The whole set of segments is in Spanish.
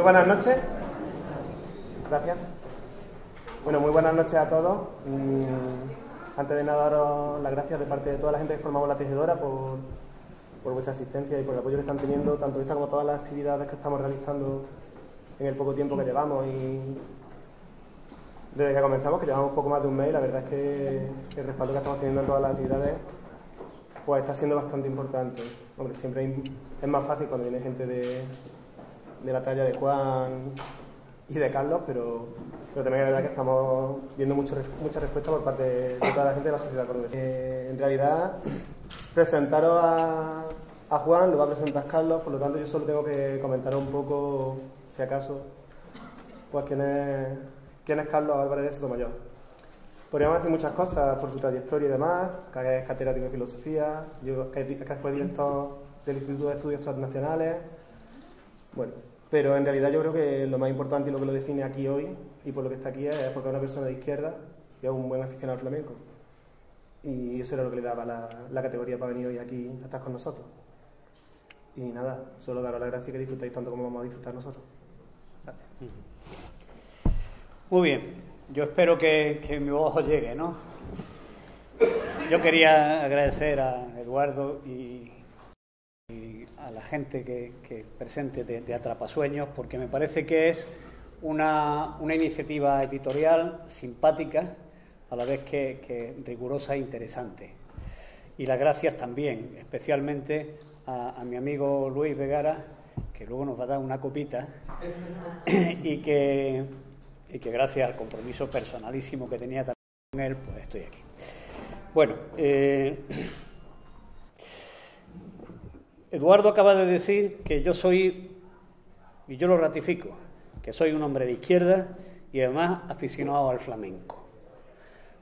Muy buenas noches. Gracias. Bueno, muy buenas noches a todos. Antes de nada, daros las gracias de parte de toda la gente que formamos La Tejedora por vuestra asistencia y por el apoyo que están teniendo, tanto esta como todas las actividades que estamos realizando en el poco tiempo que llevamos. Y desde que comenzamos, que llevamos poco más de un mes, la verdad es que el respaldo que estamos teniendo en todas las actividades pues está siendo bastante importante. Hombre, siempre es más fácil cuando viene gente de la talla de Juan y de Carlos, pero también es verdad que estamos viendo mucha respuesta por parte de toda la gente de la sociedad cordobesa. En realidad, presentaros a Juan lo va a presentar Carlos, por lo tanto yo solo tengo que comentar un poco, si acaso, pues quién es Carlos Álvarez de Sotomayor. Podríamos decir muchas cosas por su trayectoria y demás, que es catedrático de filosofía, que fue director del Instituto de Estudios Transnacionales. Bueno, pero en realidad yo creo que lo más importante y lo que lo define aquí hoy y por lo que está aquí es porque es una persona de izquierda y es un buen aficionado al flamenco. Y eso era lo que le daba la categoría para venir hoy aquí a estar con nosotros. Y nada, solo daros las gracias y que disfrutéis tanto como vamos a disfrutar nosotros. Gracias. Muy bien. Yo espero que mi voz os llegue, ¿no? Yo quería agradecer a Eduardo y a la gente que presente de Atrapasueños, porque me parece que es una iniciativa editorial simpática, a la vez que rigurosa e interesante. Y las gracias también, especialmente a mi amigo Luis Vegara, que luego nos va a dar una copita, y que gracias al compromiso personalísimo que tenía también con él, pues estoy aquí. Bueno, Eduardo acaba de decir que yo soy, y yo lo ratifico, que soy un hombre de izquierda y además aficionado al flamenco.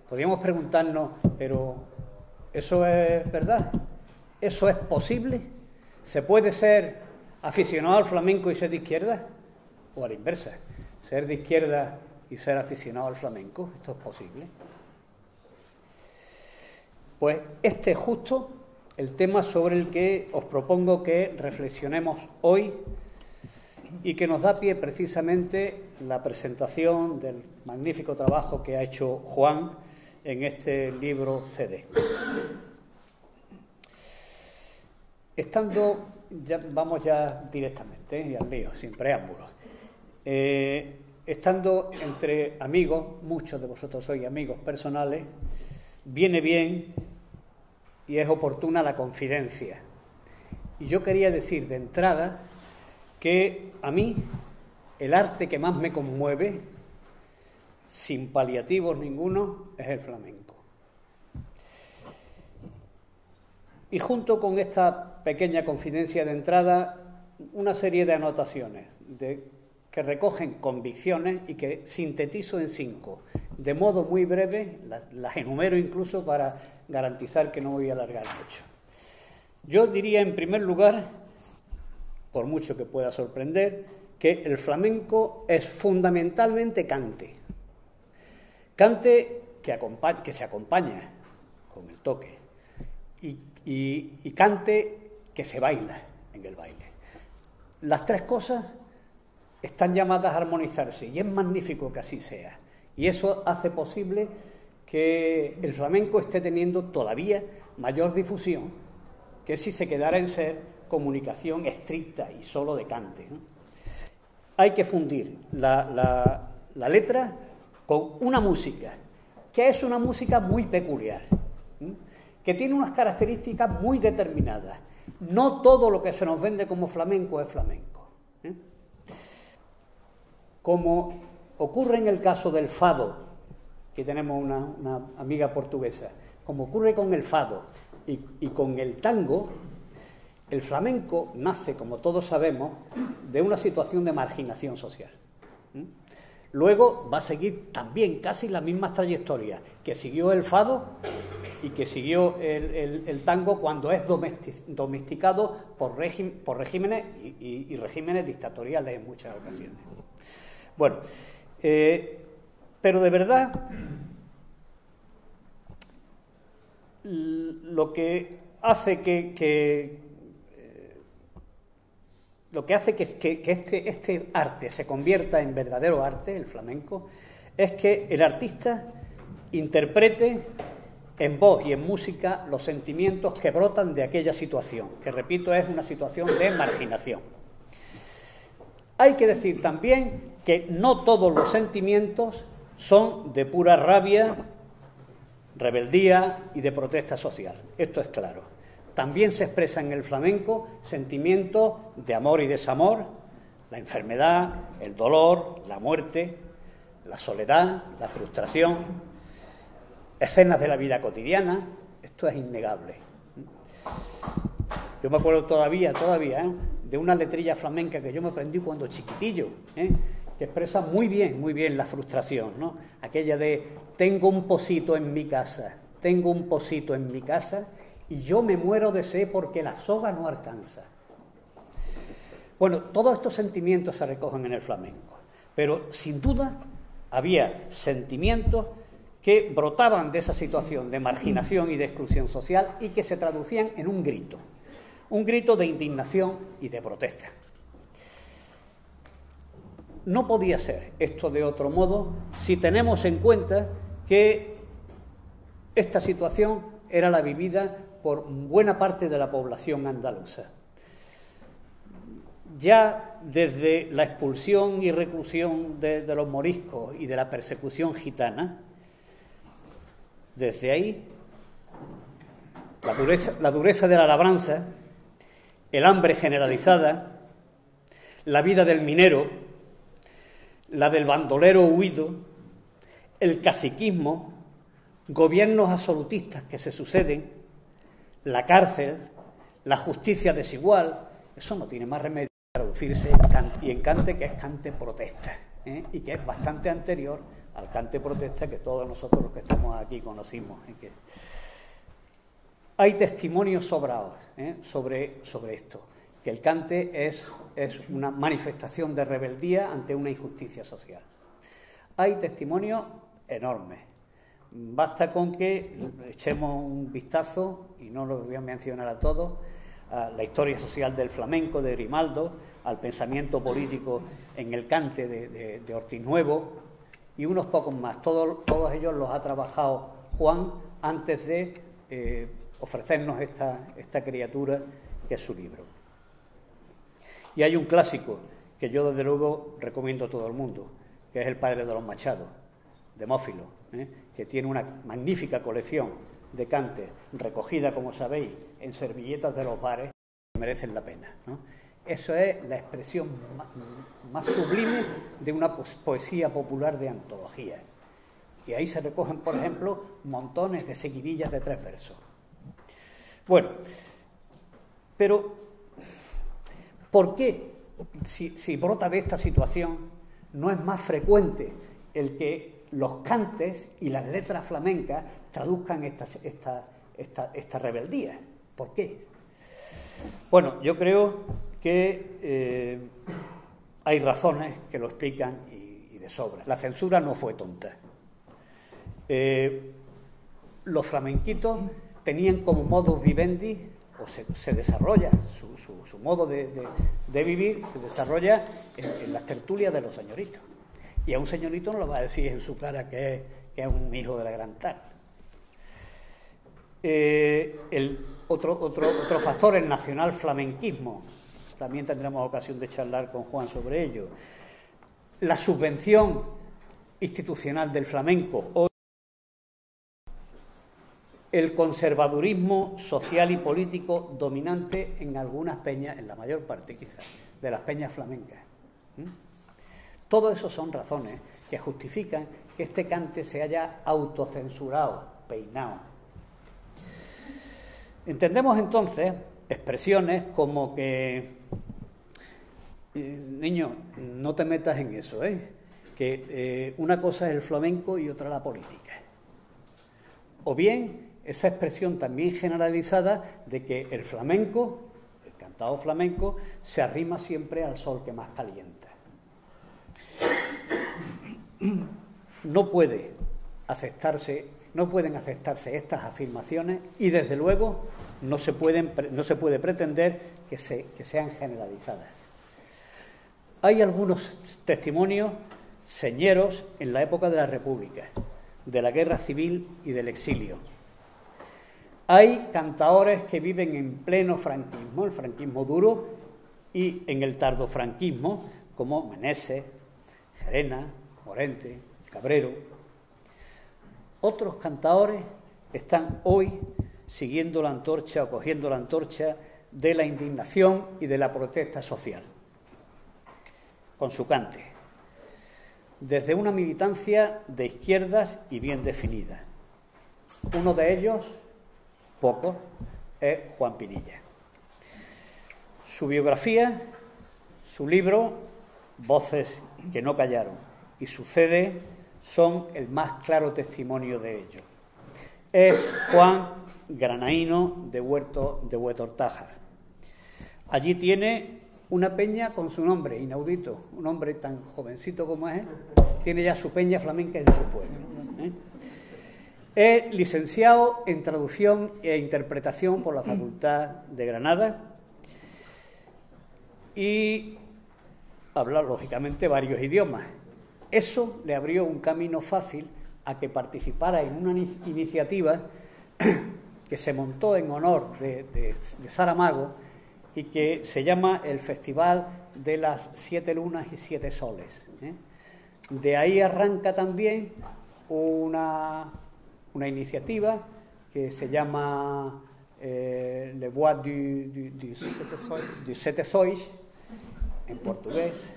Podríamos preguntarnos, pero ¿eso es verdad? ¿Eso es posible? ¿Se puede ser aficionado al flamenco y ser de izquierda? ¿O a la inversa? ¿Ser de izquierda y ser aficionado al flamenco? ¿Esto es posible? Pues este es justo el tema sobre el que os propongo que reflexionemos hoy y que nos da pie precisamente la presentación del magnífico trabajo que ha hecho Juan en este libro CD. Vamos ya directamente y al lío, sin preámbulos. Estando entre amigos, muchos de vosotros sois amigos personales, viene bien y es oportuna la confidencia. Y yo quería decir de entrada que a mí el arte que más me conmueve, sin paliativos ninguno, es el flamenco. Y junto con esta pequeña confidencia de entrada, una serie de anotaciones que recogen convicciones y que sintetizo en 5. De modo muy breve, las enumero incluso para garantizar que no voy a alargar mucho. Yo diría, en primer lugar, por mucho que pueda sorprender, que el flamenco es fundamentalmente cante. Cante que se acompaña con el toque y cante que se baila en el baile. Las tres cosas están llamadas a armonizarse y es magnífico que así sea. Y eso hace posible que el flamenco esté teniendo todavía mayor difusión que si se quedara en ser comunicación estricta y solo de cante, ¿no? Hay que fundir la letra con una música, que es una música muy peculiar, ¿sí? Que tiene unas características muy determinadas. No todo lo que se nos vende como flamenco es flamenco, ¿sí? Como ocurre en el caso del fado, que tenemos una amiga portuguesa, como ocurre con el fado y con el tango, el flamenco nace, como todos sabemos, de una situación de marginación social. Luego va a seguir también casi las mismas trayectorias que siguió el fado y que siguió el tango cuando es domesticado por regímenes y regímenes dictatoriales en muchas ocasiones. Bueno, pero de verdad lo que hace que lo que hace que este arte se convierta en verdadero arte, el flamenco, es que el artista interprete en voz y en música los sentimientos que brotan de aquella situación, que repito, es una situación de marginación. Hay que decir también que no todos los sentimientos son de pura rabia, rebeldía y de protesta social. Esto es claro. También se expresa en el flamenco sentimientos de amor y desamor, la enfermedad, el dolor, la muerte, la soledad, la frustración, escenas de la vida cotidiana. Esto es innegable. Yo me acuerdo todavía, de una letrilla flamenca que yo me aprendí cuando chiquitillo, que expresa muy bien la frustración, ¿no? Aquella de: tengo un pocito en mi casa y yo me muero de sed porque la soga no alcanza. Bueno, todos estos sentimientos se recogen en el flamenco, pero sin duda había sentimientos que brotaban de esa situación de marginación y de exclusión social y que se traducían en un grito de indignación y de protesta. No podía ser esto de otro modo si tenemos en cuenta que esta situación era la vivida por buena parte de la población andaluza. Ya desde la expulsión y reclusión de los moriscos y de la persecución gitana, desde ahí la dureza de la labranza, el hambre generalizada, la vida del minero, la del bandolero huido, el caciquismo, gobiernos absolutistas que se suceden, la cárcel, la justicia desigual, eso no tiene más remedio que traducirse en cante, que es cante protesta, y que es bastante anterior al cante protesta que todos nosotros los que estamos aquí conocimos. Hay testimonios sobrados sobre esto, que el cante es una manifestación de rebeldía ante una injusticia social. Hay testimonios enormes. Basta con que echemos un vistazo, y no lo voy a mencionar a todos, a la historia social del flamenco de Grimaldo, al pensamiento político en el cante de Ortiz Nuevo y unos pocos más. Todos ellos los ha trabajado Juan antes de ofrecernos esta criatura que es su libro. Y hay un clásico que yo desde luego recomiendo a todo el mundo, que es El padre de los Machados, Demófilo, que tiene una magnífica colección de cantes recogida, como sabéis, en servilletas de los bares, que merecen la pena, ¿no? Eso es la expresión más sublime de una poesía popular de antología. Y ahí se recogen, por ejemplo, montones de seguidillas de 3 versos. Bueno, pero ¿por qué, si brota de esta situación, no es más frecuente el que los cantes y las letras flamencas traduzcan esta rebeldía? ¿Por qué? Bueno, yo creo que hay razones que lo explican y de sobra. La censura no fue tonta. Los flamenquitos tenían como modus vivendi, o se desarrolla su modo de vivir, se desarrolla en las tertulias de los señoritos. Y a un señorito no le va a decir en su cara que es un hijo de la gran tal. Otro factor, el nacional flamenquismo. También tendremos ocasión de charlar con Juan sobre ello. La subvención institucional del flamenco o el conservadurismo social y político dominante en algunas peñas, en la mayor parte quizás, de las peñas flamencas. Todo eso son razones que justifican que este cante se haya autocensurado, peinado. Entendemos entonces expresiones como que, niño, no te metas en eso, que una cosa es el flamenco y otra la política. O bien esa expresión también generalizada de que el flamenco, el cantado flamenco, se arrima siempre al sol que más calienta. No pueden aceptarse estas afirmaciones y desde luego no se puede pretender que sean generalizadas. Hay algunos testimonios señeros en la época de la República, de la Guerra Civil y del exilio. Hay cantaores que viven en pleno franquismo, el franquismo duro, y en el tardofranquismo, como Meneses, Gerena, Morente, Cabrero. Otros cantaores están hoy siguiendo la antorcha o cogiendo la antorcha de la indignación y de la protesta social, con su cante, desde una militancia de izquierdas y bien definida. Uno de ellos, pocos, es Juan Pinilla. Su biografía, su libro, Voces que no callaron, y su CD son el más claro testimonio de ello. Es Juan Granaíno de Huetortájar. Allí tiene una peña con su nombre, inaudito, un hombre tan jovencito como es él, tiene ya su peña flamenca en su pueblo. Es licenciado en traducción e interpretación por la Facultad de Granada y habla, lógicamente, varios idiomas. Eso le abrió un camino fácil a que participara en una iniciativa que se montó en honor de Saramago y que se llama el Festival de las 7 Lunas y 7 Soles. De ahí arranca también una iniciativa que se llama Le Bois du Sete Sois, en portugués,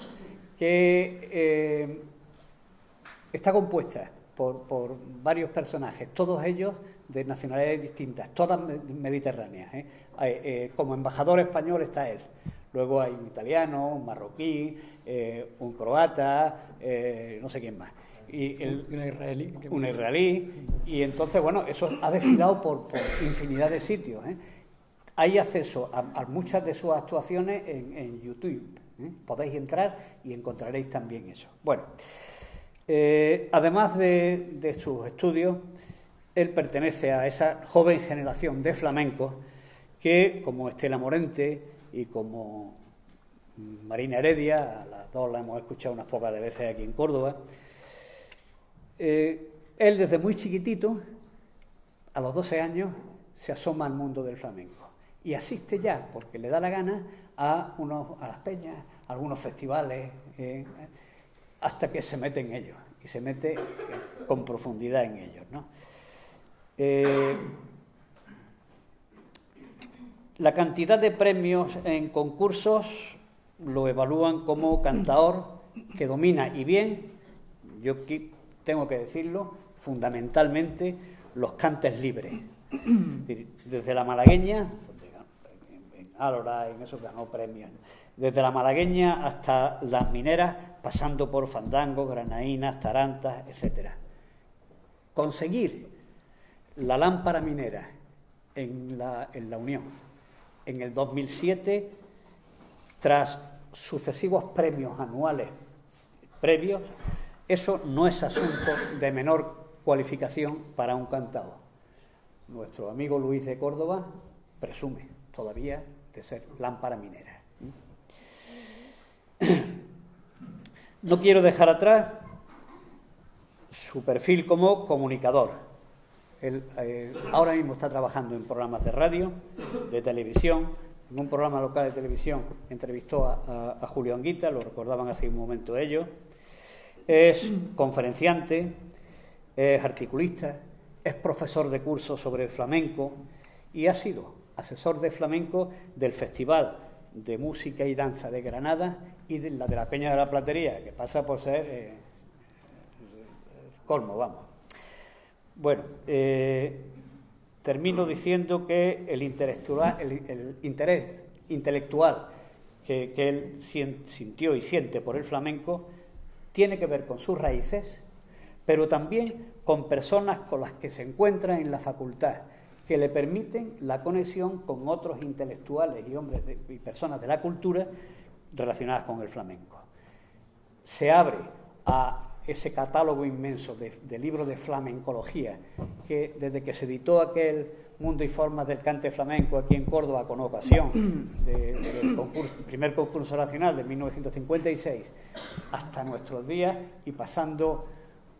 que está compuesta por varios personajes, todos ellos de nacionalidades distintas, todas mediterráneas. Como embajador español está él. Luego hay un italiano, un marroquí, un croata, no sé quién más. Y un israelí. Y entonces, bueno, eso ha desfilado por infinidad de sitios. Hay acceso a muchas de sus actuaciones en YouTube. Podéis entrar y encontraréis también eso. Bueno, además de sus estudios, él pertenece a esa joven generación de flamencos que, como Estela Morente y como Marina Heredia, a las dos la hemos escuchado unas pocas de veces aquí en Córdoba, él desde muy chiquitito, a los 12 años, se asoma al mundo del flamenco y asiste ya, porque le da la gana, a las peñas, a algunos festivales, hasta que se mete en ellos, y se mete con profundidad en ellos, ¿no? La cantidad de premios en concursos lo evalúan como cantaor que domina, y bien, yo tengo que decirlo, fundamentalmente los cantes libres. Desde la malagueña, en Álora, en eso ganó premios, desde la malagueña hasta las mineras, pasando por fandangos, granaínas, tarantas, etcétera. Conseguir la lámpara minera en la Unión en el 2007, tras sucesivos premios anuales previos, eso no es asunto de menor cualificación para un cantador. Nuestro amigo Luis de Córdoba presume todavía de ser lámpara minera. No quiero dejar atrás su perfil como comunicador. Él ahora mismo está trabajando en programas de radio, de televisión. En un programa local de televisión entrevistó a Julio Anguita, lo recordaban hace un momento ellos. Es conferenciante, es articulista, es profesor de cursos sobre el flamenco y ha sido asesor de flamenco del Festival de Música y Danza de Granada y de la Peña de la Platería, que pasa por ser colmo, vamos. Bueno, termino diciendo que el interés intelectual que él sintió y siente por el flamenco tiene que ver con sus raíces, pero también con personas con las que se encuentra en la facultad, que le permiten la conexión con otros intelectuales y hombres y personas de la cultura relacionadas con el flamenco. Se abre a ese catálogo inmenso de libros de flamencología que desde que se editó aquel Mundo y Formas del Cante Flamenco aquí en Córdoba con ocasión del primer concurso nacional de 1956 hasta nuestros días, y pasando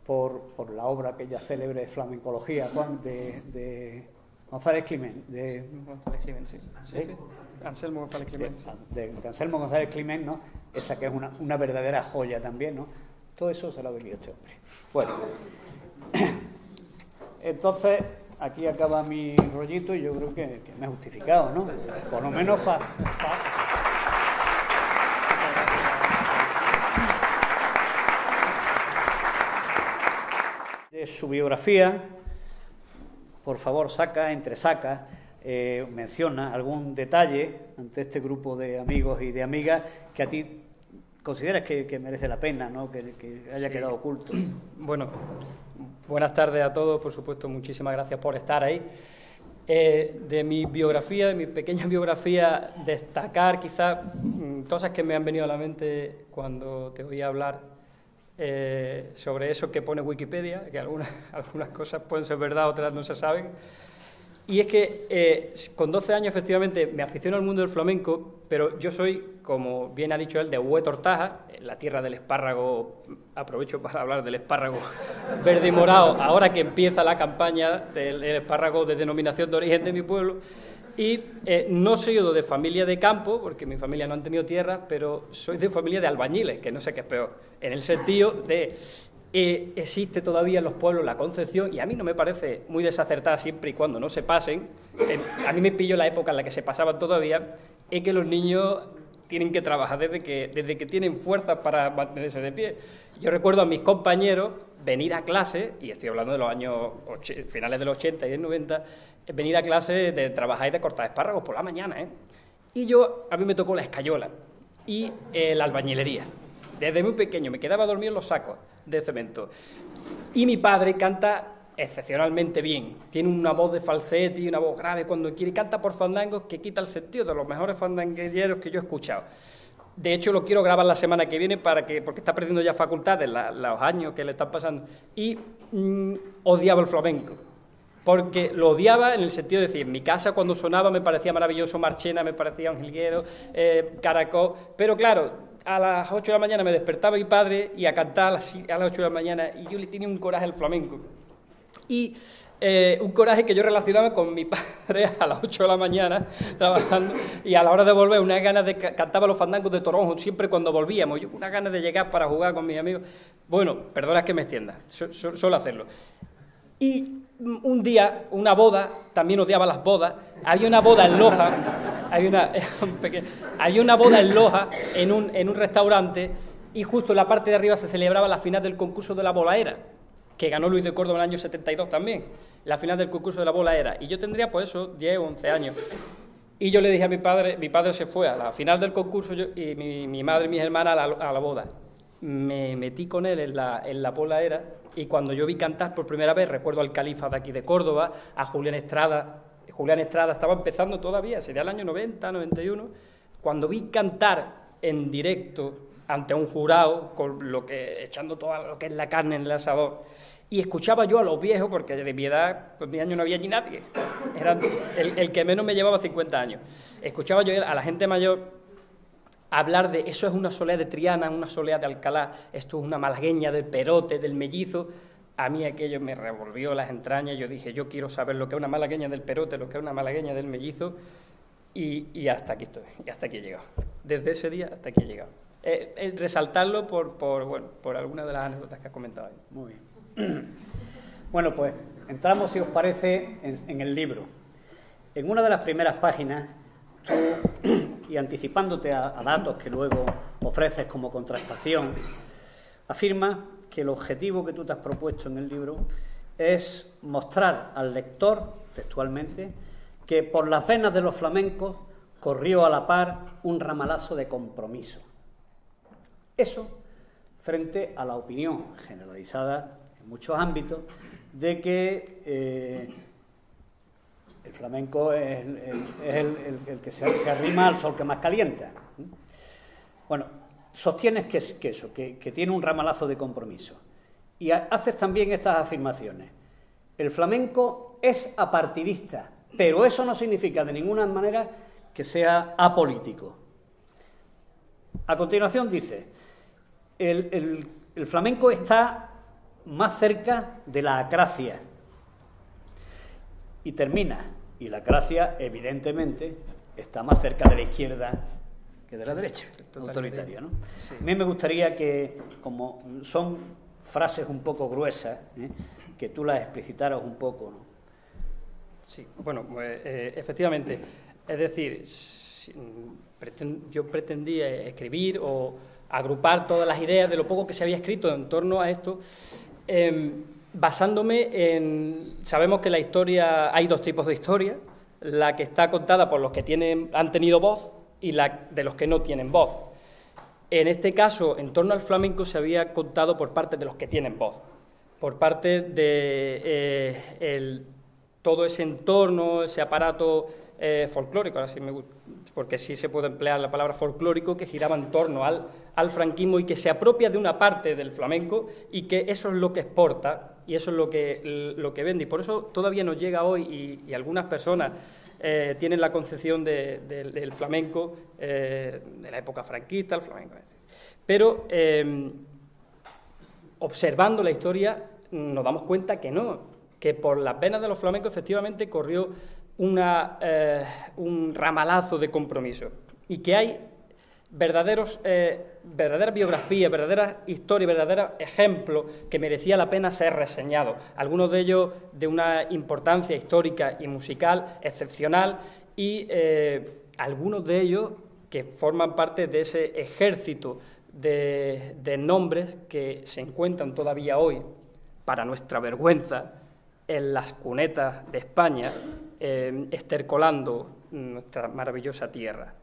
por la obra aquella célebre de flamencología, Juan, de González Climent, González Climent, sí. ¿Sí? Anselmo González Climent. De Anselmo González Climent, ¿no? Esa que es una verdadera joya también, ¿no? Todo eso se lo ha venido este hombre. Bueno, entonces aquí acaba mi rollito y yo creo que me he justificado, ¿no? Por lo menos de su biografía. Por favor, entresaca, menciona algún detalle ante este grupo de amigos y de amigas que a ti consideras que merece la pena, ¿no? Que haya quedado oculto. Bueno, buenas tardes a todos, por supuesto, muchísimas gracias por estar ahí. De mi biografía, de mi pequeña biografía, destacar quizás cosas que me han venido a la mente cuando te oí hablar sobre eso que pone Wikipedia, que algunas cosas pueden ser verdad, otras no se saben. Y es que con 12 años efectivamente me aficiono al mundo del flamenco, pero yo soy, como bien ha dicho él, de Huetortaja, la tierra del espárrago. Aprovecho para hablar del espárrago verde y morado, ahora que empieza la campaña del espárrago de denominación de origen de mi pueblo. Y no soy de familia de campo, porque mi familia no han tenido tierra, pero soy de familia de albañiles, que no sé qué es peor, en el sentido de existe todavía en los pueblos la concepción, y a mí no me parece muy desacertada siempre y cuando no se pasen. A mí me pilló la época en la que se pasaban todavía, es que los niños tienen que trabajar desde que tienen fuerzas para mantenerse de pie. Yo recuerdo a mis compañeros venir a clase, y estoy hablando de los años finales de los 80 y del 90, venir a clase de trabajar y de cortar espárragos por la mañana, Y a mí me tocó la escayola y la albañilería. Desde muy pequeño me quedaba dormido en los sacos de cemento. Y mi padre canta excepcionalmente bien. Tiene una voz de falsete y una voz grave cuando quiere. Canta por fandangos que quita el sentido, de los mejores fandangueros que yo he escuchado. De hecho, lo quiero grabar la semana que viene porque está perdiendo ya facultades los años que le están pasando. Y odiaba el flamenco. Porque lo odiaba en el sentido de decir, en mi casa cuando sonaba me parecía maravilloso Marchena, me parecía un jilguero, Caracol, pero claro, a las 8 de la mañana me despertaba mi padre y a cantar a las 8 de la mañana, y yo le tenía un coraje al flamenco. Y un coraje que yo relacionaba con mi padre a las 8 de la mañana trabajando, y a la hora de volver unas ganas de cantaba los fandangos de Toronjo siempre cuando volvíamos, yo unas ganas de llegar para jugar con mis amigos. Bueno, perdona que me extienda, suelo hacerlo. Y un día, una boda, también odiaba las bodas, había una boda en Loja, había una boda en Loja en un restaurante, y justo en la parte de arriba se celebraba la final del concurso de la bolaera, que ganó Luis de Córdoba en el año 72 también, la final del concurso de la bolaera, y yo tendría pues eso, 10 o 11 años. Y yo le dije a mi padre se fue a la final del concurso y mi madre y mis hermanas a la boda. Me metí con él en la bolaera, y cuando yo vi cantar por primera vez, recuerdo al califa de aquí de Córdoba, a Julián Estrada. Julián Estrada estaba empezando todavía, sería el año 90, 91, cuando vi cantar en directo ante un jurado, echando todo lo que es la carne en el asador, y escuchaba yo a los viejos, porque de mi edad, pues mi año no había ni nadie, era el que menos me llevaba 50 años, escuchaba yo a la gente mayor hablar de eso es una solea de Triana, una solea de Alcalá, esto es una malagueña del Perote, del Mellizo. A mí aquello me revolvió las entrañas, yo dije, yo quiero saber lo que es una malagueña del Perote, lo que es una malagueña del Mellizo, y hasta aquí estoy, y hasta aquí he llegado. Desde ese día hasta aquí he llegado. Resaltarlo por algunas de las anécdotas que has comentado ahí. Muy bien. Bueno, pues entramos, si os parece, en el libro. En una de las primeras páginas, tú, y anticipándote a datos que luego ofreces como contrastación, afirmas que el objetivo que tú te has propuesto en el libro es mostrar al lector, textualmente, que por las venas de los flamencos corrió a la par un ramalazo de compromiso. Eso frente a la opinión generalizada en muchos ámbitos de que el flamenco es el que se arrima al sol que más calienta. Bueno, sostienes que tiene un ramalazo de compromiso. Y haces también estas afirmaciones. El flamenco es apartidista, pero eso no significa de ninguna manera que sea apolítico. A continuación dice, el flamenco está más cerca de la acracia. Y termina, y la acracia, evidentemente, está más cerca de la izquierda que de la derecha, autoritaria, ¿no? Sí. A mí me gustaría que, como son frases un poco gruesas, que tú las explicitaras un poco, ¿no? Sí, bueno, efectivamente, es decir, yo pretendía escribir o agrupar todas las ideas de lo poco que se había escrito en torno a esto, basándome en... Sabemos que la historia, hay dos tipos de historia, la que está contada por los que han tenido voz y la de los que no tienen voz. En este caso, en torno al flamenco, se había contado por parte de los que tienen voz, por parte de todo ese entorno, ese aparato folclórico, ahora sí porque sí se puede emplear la palabra folclórico, que giraba en torno al franquismo y que se apropia de una parte del flamenco y que eso es lo que exporta y eso es lo que vende. Y por eso todavía nos llega hoy y algunas personas tienen la concepción del flamenco de la época franquista, el flamenco. Pero observando la historia nos damos cuenta que no, que por las venas de los flamencos efectivamente corrió un ramalazo de compromiso y que hay verdaderas biografías, verdaderas historias, verdaderos ejemplos que merecía la pena ser reseñados. Algunos de ellos de una importancia histórica y musical excepcional y algunos de ellos que forman parte de ese ejército de nombres que se encuentran todavía hoy, para nuestra vergüenza, en las cunetas de España, estercolando nuestra maravillosa tierra.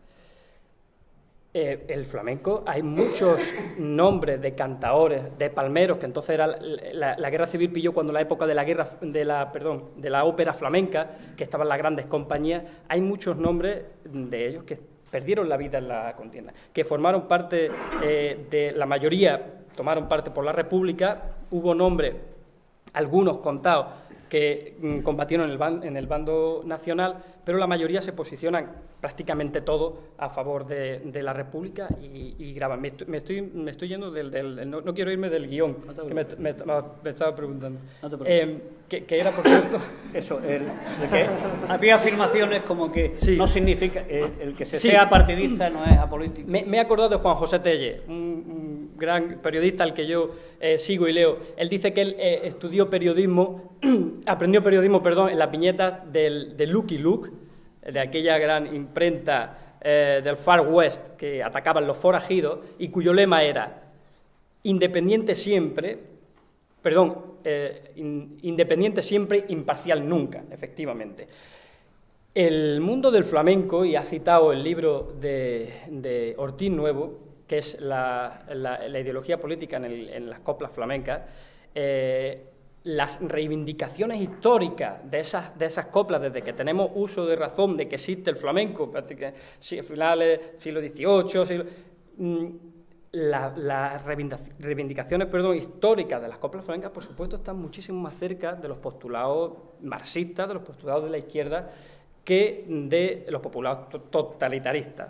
El flamenco, hay muchos nombres de cantaores, de palmeros, que entonces era la guerra civil pilló cuando la época de la ópera flamenca, que estaban las grandes compañías, hay muchos nombres de ellos que perdieron la vida en la contienda, que formaron parte de la mayoría, tomaron parte por la República, hubo nombres, algunos contados, que combatieron en el bando nacional, pero la mayoría se posicionan prácticamente todos a favor de la República y graban. Me estoy yendo no quiero irme del guión, que me estaba preguntando. No te preocupes. Que era, por cierto... Eso, de que había afirmaciones como que sí. No significa... el que sea partidista no es apolítico. Me he acordado de Juan José Tellez, un gran periodista al que yo sigo y leo. Él dice que él estudió periodismo, aprendió periodismo, en las viñetas de Lucky Luke, de aquella gran imprenta del Far West que atacaban los forajidos y cuyo lema era independiente siempre, imparcial nunca, efectivamente. El mundo del flamenco, y ha citado el libro de Ortiz Nuevo, que es la ideología política en las coplas flamencas, las reivindicaciones históricas de esas coplas, desde que tenemos uso de razón de que existe el flamenco, a finales del siglo XVIII, las reivindicaciones históricas de las coplas flamencas, por supuesto, están muchísimo más cerca de los postulados marxistas, de los postulados de la izquierda, que de los postulados totalitaristas.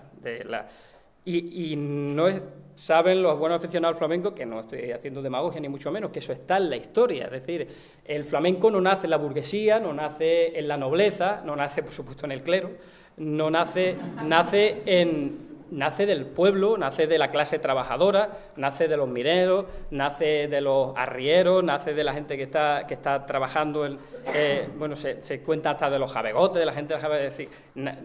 Y no saben los buenos aficionados al flamenco, que no estoy haciendo demagogia ni mucho menos, que eso está en la historia. Es decir, el flamenco no nace en la burguesía, no nace en la nobleza, no nace, por supuesto, en el clero, no nace del pueblo, nace de la clase trabajadora, nace de los mineros, nace de los arrieros, nace de la gente que está trabajando, se cuenta hasta de los jabegotes, de la gente de es decir,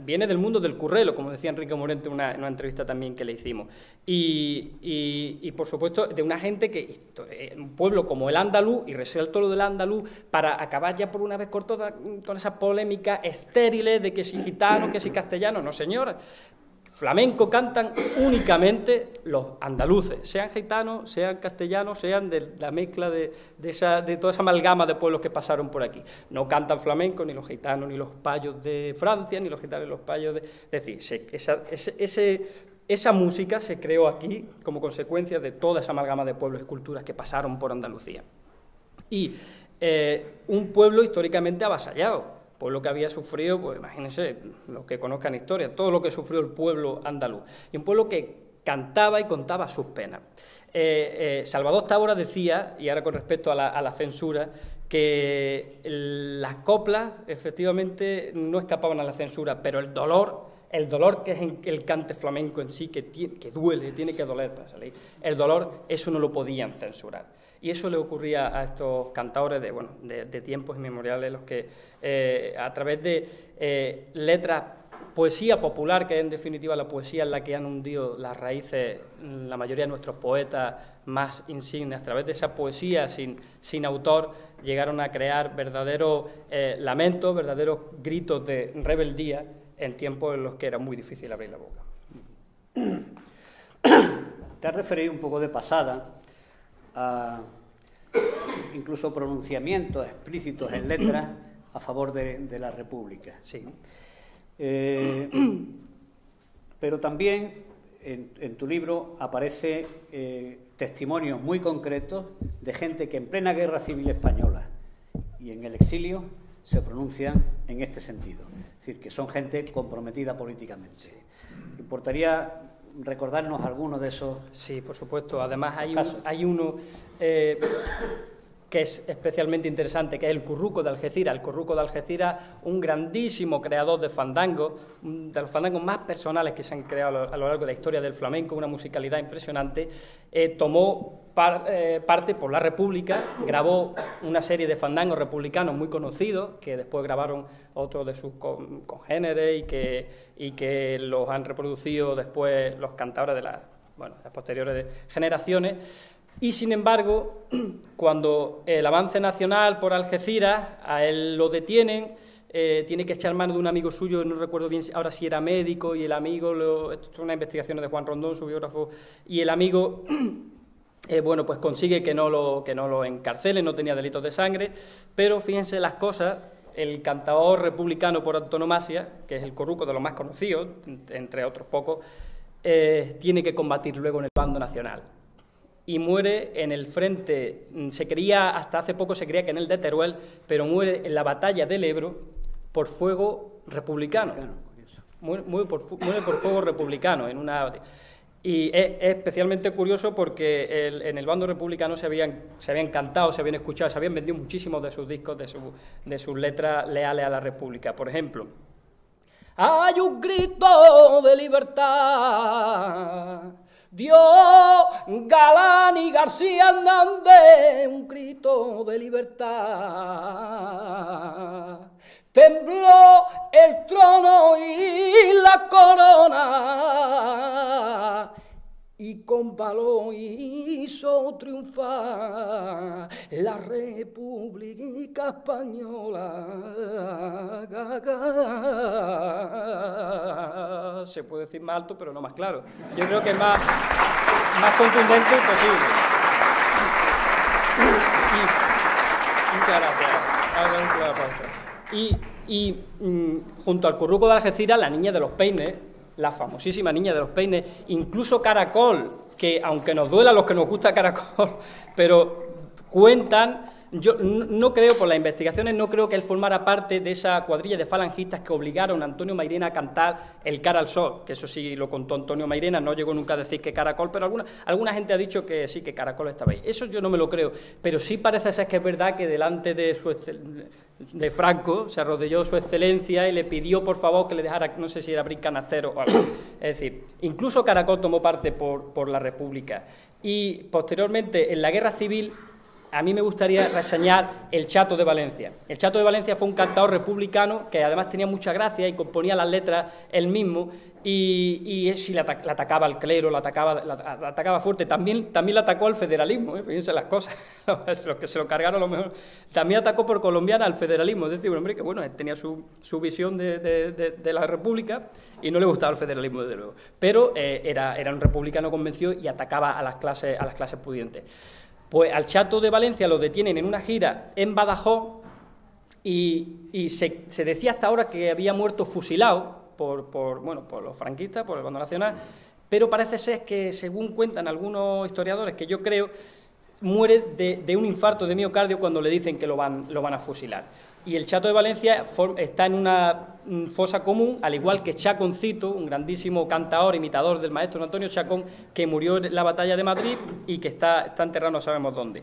viene del mundo del currelo, como decía Enrique Morente en una entrevista también que le hicimos. Y por supuesto, de una gente un pueblo como el andaluz, y resuelto lo del andaluz, para acabar ya por una vez por todas con esas polémicas estériles de que si gitano, que si castellano, no señora. Flamenco cantan únicamente los andaluces, sean gitanos, sean castellanos, sean de la mezcla de toda esa amalgama de pueblos que pasaron por aquí. No cantan flamenco ni los gitanos, ni los payos de Francia, ni los gitanos, ni los payos de... Es decir, esa música se creó aquí como consecuencia de toda esa amalgama de pueblos y culturas que pasaron por Andalucía. Y un pueblo históricamente avasallado. pueblo que había sufrido, pues imagínense, los que conozcan historia, todo lo que sufrió el pueblo andaluz, y un pueblo que cantaba y contaba sus penas. Salvador Távora decía, y ahora con respecto a la censura, que las coplas efectivamente no escapaban a la censura, pero el dolor que es el cante flamenco en sí, que duele, tiene que doler para salir, el dolor, eso no lo podían censurar. Y eso le ocurría a estos cantadores de tiempos inmemoriales, los que a través de letras, poesía popular, que es en definitiva la poesía en la que han hundido las raíces la mayoría de nuestros poetas más insignes, a través de esa poesía sin autor, llegaron a crear verdaderos lamentos, verdaderos gritos de rebeldía en tiempos en los que era muy difícil abrir la boca. Te has referido un poco de pasada a incluso pronunciamientos explícitos en letras a favor de la República. Sí. Pero también en tu libro aparece testimonios muy concretos de gente que en plena Guerra Civil Española y en el exilio se pronuncian en este sentido. Es decir, que son gente comprometida políticamente. ¿Te importaría recordarnos algunos de esos? Sí, por supuesto. Además hay uno que es especialmente interesante, que es el Curruco de Algeciras. El Curruco de Algeciras, un grandísimo creador de fandangos, de los fandangos más personales que se han creado a lo largo de la historia del flamenco, una musicalidad impresionante, tomó parte por la República, grabó una serie de fandangos republicanos muy conocidos, que después grabaron otros de sus congéneres y que los han reproducido después los cantadores de las posteriores generaciones. Y, sin embargo, cuando el avance nacional por Algeciras, a él lo detienen, tiene que echar mano de un amigo suyo, no recuerdo bien ahora si era médico, y el amigo, esto son unas investigaciones de Juan Rondón, su biógrafo, y el amigo, pues consigue que no lo encarcelen, no tenía delitos de sangre, pero fíjense las cosas, el cantador republicano por antonomasia, que es el Curruco de los más conocidos, entre otros pocos, tiene que combatir luego en el bando nacional. Y muere en el frente, hasta hace poco se creía que en el de Teruel, pero muere en la batalla del Ebro por fuego republicano. Muere por fuego republicano. Y es especialmente curioso porque en el bando republicano se habían cantado, se habían escuchado, se habían vendido muchísimos de sus discos, de sus letras leales a la República. Por ejemplo, hay un grito de libertad, dio Galán y García Hernández, un grito de libertad. Tembló el trono y la corona, y con valor hizo triunfar la República Española. Se puede decir más alto, pero no más claro. Yo creo que es más contundente imposible. Muchas gracias. Junto al Curruco de Algeciras, la niña de los peines, la famosísima niña de los peines, incluso Caracol, que aunque nos duela a los que nos gusta Caracol, pero cuentan, yo no creo, por las investigaciones, no creo que él formara parte de esa cuadrilla de falangistas que obligaron a Antonio Mairena a cantar el Cara al Sol, que eso sí lo contó Antonio Mairena, no llegó nunca a decir que Caracol, pero alguna gente ha dicho que sí, que Caracol estaba ahí. Eso yo no me lo creo, pero sí parece ser que es verdad que delante de Franco se arrodilló su excelencia y le pidió por favor que le dejara, no sé si era abrir canastero o algo. Es decir, incluso Caracol tomó parte por la República. Y posteriormente, en la Guerra Civil, a mí me gustaría reseñar el Chato de Valencia. El Chato de Valencia fue un cantador republicano que además tenía mucha gracia y componía las letras él mismo, y sí le atacaba al clero, la atacaba fuerte. También le atacó al federalismo, fíjense las cosas, los que se lo cargaron a lo mejor. También atacó por colombiana al federalismo, es decir, un hombre que tenía su visión de la República y no le gustaba el federalismo, desde luego. Pero era un republicano convencido y atacaba a las clases pudientes. Pues al Chato de Valencia lo detienen en una gira en Badajoz y se decía hasta ahora que había muerto fusilado por los franquistas, por el bando nacional, pero parece ser que, según cuentan algunos historiadores, que yo creo, muere de un infarto de miocardio cuando le dicen que lo van a fusilar. Y el Chato de Valencia está en una fosa común, al igual que Chaconcito, un grandísimo cantador, imitador del maestro Antonio Chacón, que murió en la batalla de Madrid y que está enterrado no sabemos dónde.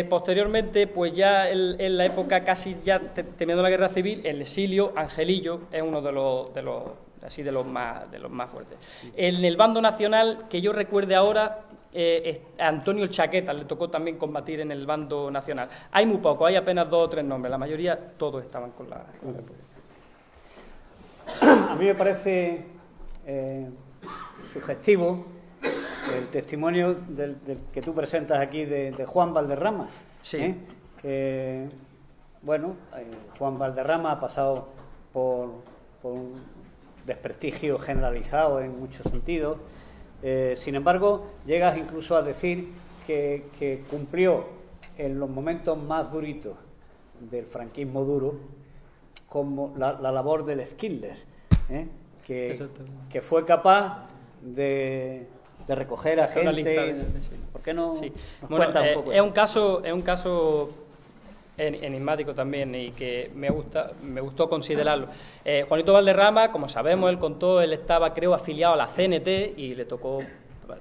Posteriormente, pues ya en la época casi ya temiendo la guerra civil, el exilio, Angelillo es uno de los más fuertes. En el bando nacional, que yo recuerde ahora, a Antonio el Chaqueta le tocó también combatir en el bando nacional. Hay muy poco, hay apenas 2 o 3 nombres, la mayoría todos estaban con la República. A mí me parece sugestivo el testimonio del que tú presentas aquí de Juan Valderrama. Sí. Juan Valderrama ha pasado por un desprestigio generalizado en muchos sentidos. Sin embargo, llegas incluso a decir que cumplió en los momentos más duritos del franquismo duro como la labor del Schindler, que fue capaz de recoger a gente. ¿Por qué no? Sí. Nos Bueno, cuenta un poco? es un caso enigmático también y que me gustó considerarlo. Juanito Valderrama, como sabemos, él estaba, creo, afiliado a la CNT y le tocó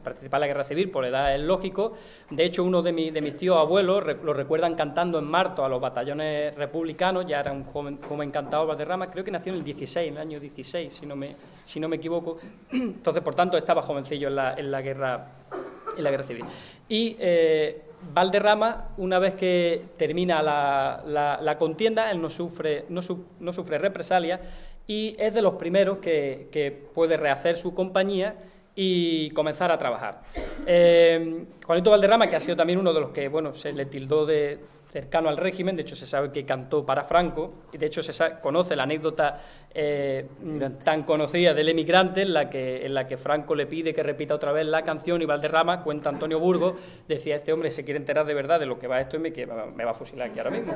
participar en la guerra civil, por edad es lógico. De hecho, uno de mis tíos abuelos lo recuerdan cantando en Marto a los batallones republicanos. Ya era un joven cantador Valderrama, creo que nació en el año 16, si no me equivoco. Entonces, por tanto, estaba jovencillo en la guerra civil. Y Valderrama, una vez que termina la contienda, él no sufre represalias y es de los primeros que puede rehacer su compañía y comenzar a trabajar. Juanito Valderrama, que ha sido también uno de los que, se le tildó de cercano al régimen, de hecho se sabe que cantó para Franco, y de hecho conoce la anécdota tan conocida del emigrante, en la que Franco le pide que repita otra vez la canción, y Valderrama, cuenta Antonio Burgos, decía: este hombre se quiere enterar de verdad de lo que va esto y me va a fusilar aquí ahora mismo.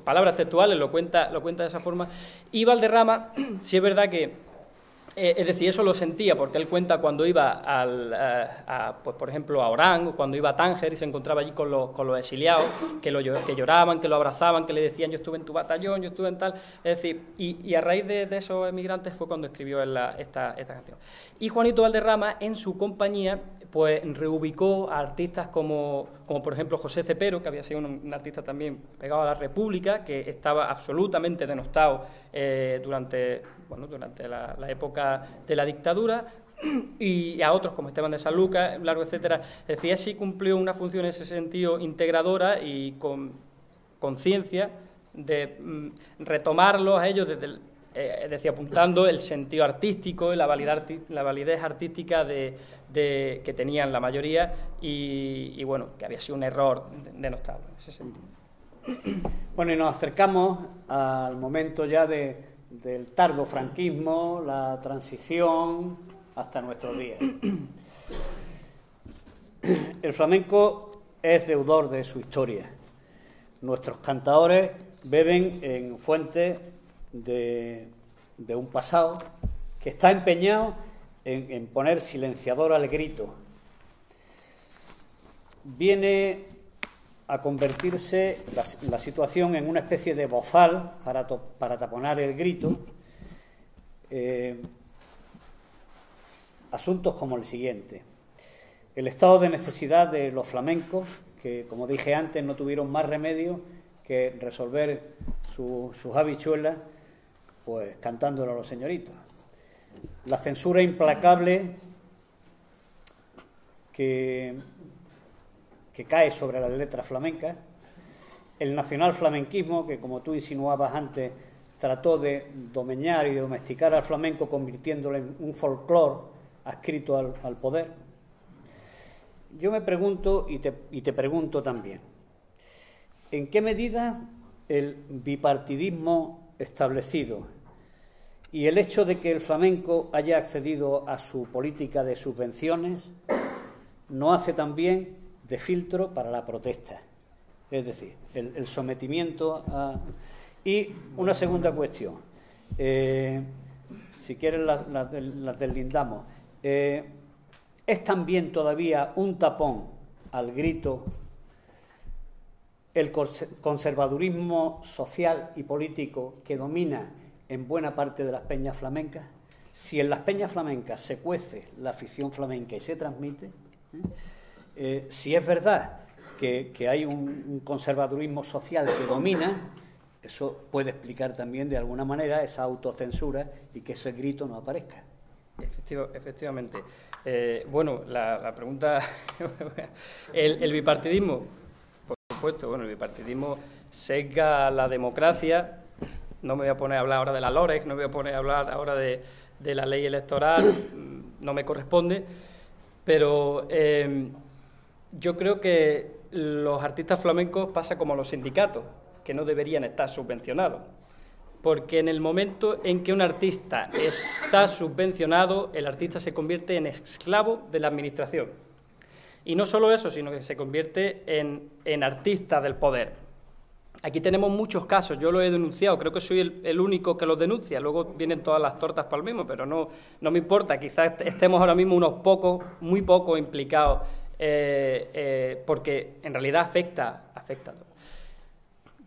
Palabras textuales lo cuenta de esa forma. Y Valderrama, sí es verdad que es decir, eso lo sentía porque él cuenta cuando iba pues por ejemplo a Orán, o cuando iba a Tánger y se encontraba allí con los exiliados, que lloraban, que lo abrazaban, que le decían: yo estuve en tu batallón, yo estuve en tal. Es decir, y a raíz de esos emigrantes fue cuando escribió esta canción. Y Juanito Valderrama, en su compañía, pues reubicó a artistas como por ejemplo José Cepero, que había sido un artista también pegado a la República, que estaba absolutamente denostado durante la época de la dictadura, y a otros como Esteban de Sanlúcar, Largo, etcétera. Es decir, sí cumplió una función en ese sentido integradora y con conciencia de retomarlos a ellos desde es decir, apuntando el sentido artístico y la validez artística que tenían la mayoría y bueno, que había sido un error denostable en ese sentido. Bueno, y nos acercamos al momento ya del tardo franquismo, la transición hasta nuestros días. El flamenco es deudor de su historia. Nuestros cantadores beben en fuentes de un pasado que está empeñado en poner silenciador al grito. Viene a convertirse la situación en una especie de bozal para taponar el grito. Asuntos como el siguiente: el estado de necesidad de los flamencos, que, como dije antes, no tuvieron más remedio que resolver sus habichuelas pues cantándolo a los señoritos. La censura implacable que cae sobre las letras flamencas, el nacional flamenquismo, que, como tú insinuabas antes, trató de domeñar y domesticar al flamenco convirtiéndolo en un folclore adscrito al poder. Yo me pregunto y te pregunto también: ¿en qué medida el bipartidismo establecido y el hecho de que el flamenco haya accedido a su política de subvenciones no hace también de filtro para la protesta? Es decir, el sometimiento a... Y una segunda cuestión, si quieres las deslindamos. ¿Es también todavía un tapón al grito el conservadurismo social y político que domina en buena parte de las peñas flamencas, si en las peñas flamencas se cuece la afición flamenca y se transmite, si es verdad que hay un conservadurismo social que domina, eso puede explicar también de alguna manera esa autocensura y que ese grito no aparezca. Efectivamente. Bueno, la pregunta... el bipartidismo, por supuesto, bueno, el bipartidismo sesga la democracia. No me voy a poner a hablar ahora de la LOREC, no me voy a poner a hablar ahora de la ley electoral, no me corresponde, pero yo creo que los artistas flamencos pasa como los sindicatos, que no deberían estar subvencionados. Porque en el momento en que un artista está subvencionado, el artista se convierte en esclavo de la administración. Y no solo eso, sino que se convierte en artista del poder. Aquí tenemos muchos casos, yo lo he denunciado, creo que soy el único que los denuncia, luego vienen todas las tortas para el mismo, pero no me importa, quizás estemos ahora mismo unos pocos, muy pocos implicados, porque en realidad afecta a todos.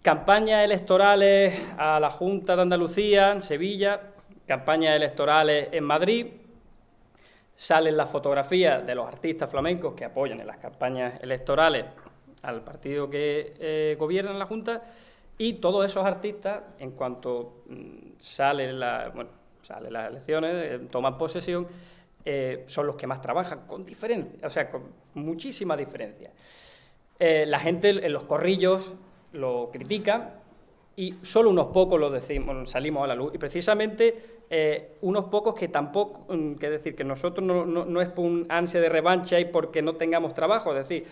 Campañas electorales a la Junta de Andalucía, en Sevilla, campañas electorales en Madrid, salen las fotografías de los artistas flamencos que apoyan en las campañas electorales al partido que gobierna en la Junta, y todos esos artistas, en cuanto salen las elecciones, toman posesión, son los que más trabajan, con diferencia, o sea, con muchísima diferencia. La gente en los corrillos lo critican y solo unos pocos lo decimos, salimos a la luz, y precisamente unos pocos que tampoco, que decir que nosotros no es por un ansia de revancha y porque no tengamos trabajo, es decir,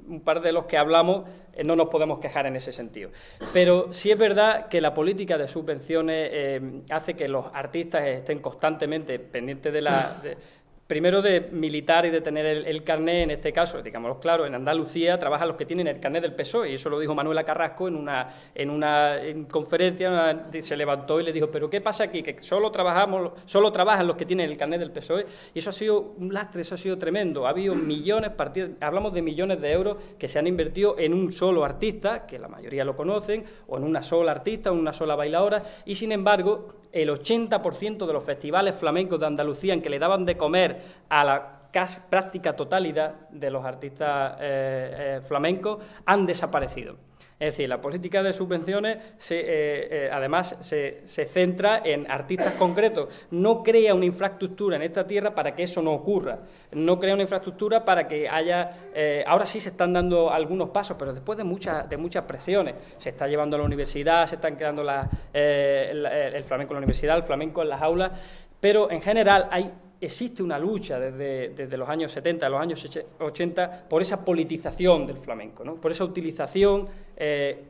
un par de los que hablamos no nos podemos quejar en ese sentido. Pero sí es verdad que la política de subvenciones hace que los artistas estén constantemente pendientes primero de militar y de tener el carné, en este caso, digámoslo claro, en Andalucía trabajan los que tienen el carné del PSOE, y eso lo dijo Manuela Carrasco en una conferencia, se levantó y le dijo, pero ¿qué pasa aquí? Que solo trabajan los que tienen el carné del PSOE, y eso ha sido un lastre, eso ha sido tremendo. Ha habido millones, hablamos de millones de euros que se han invertido en un solo artista, que la mayoría lo conocen, o en una sola artista, o en una sola bailadora, y sin embargo, el 80% de los festivales flamencos de Andalucía en que le daban de comer a la casi práctica totalidad de los artistas flamencos han desaparecido. Es decir, la política de subvenciones además se centra en artistas concretos, no crea una infraestructura en esta tierra para que eso no ocurra, no crea una infraestructura para que haya... ahora sí se están dando algunos pasos, pero después de muchas presiones. Se está llevando a la universidad, se están creando el flamenco en la universidad, el flamenco en las aulas, pero en general existe una lucha desde los años 70 a los años 80 por esa politización del flamenco, ¿no? Por esa utilización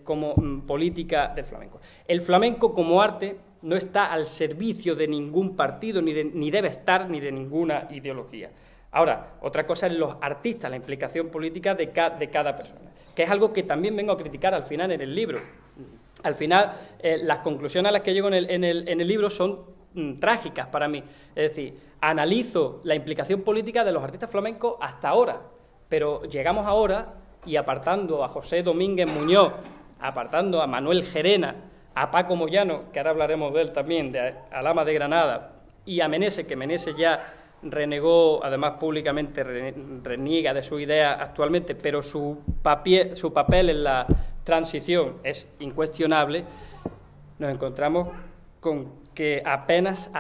como política del flamenco. El flamenco como arte no está al servicio de ningún partido, ni debe estar ni de ninguna ideología. Ahora, otra cosa es los artistas, la implicación política de cada persona, que es algo que también vengo a criticar al final en el libro. Al final, las conclusiones a las que llego en el libro son trágicas para mí. Es decir, analizo la implicación política de los artistas flamencos hasta ahora, pero llegamos ahora y apartando a José Domínguez Muñoz, apartando a Manuel Gerena, a Paco Moyano, que ahora hablaremos de él también, de Alhama de Granada, y a Meneses, que Meneses ya renegó, además públicamente reniega de su idea actualmente, pero su papel en la transición es incuestionable. Nos encontramos con que apenas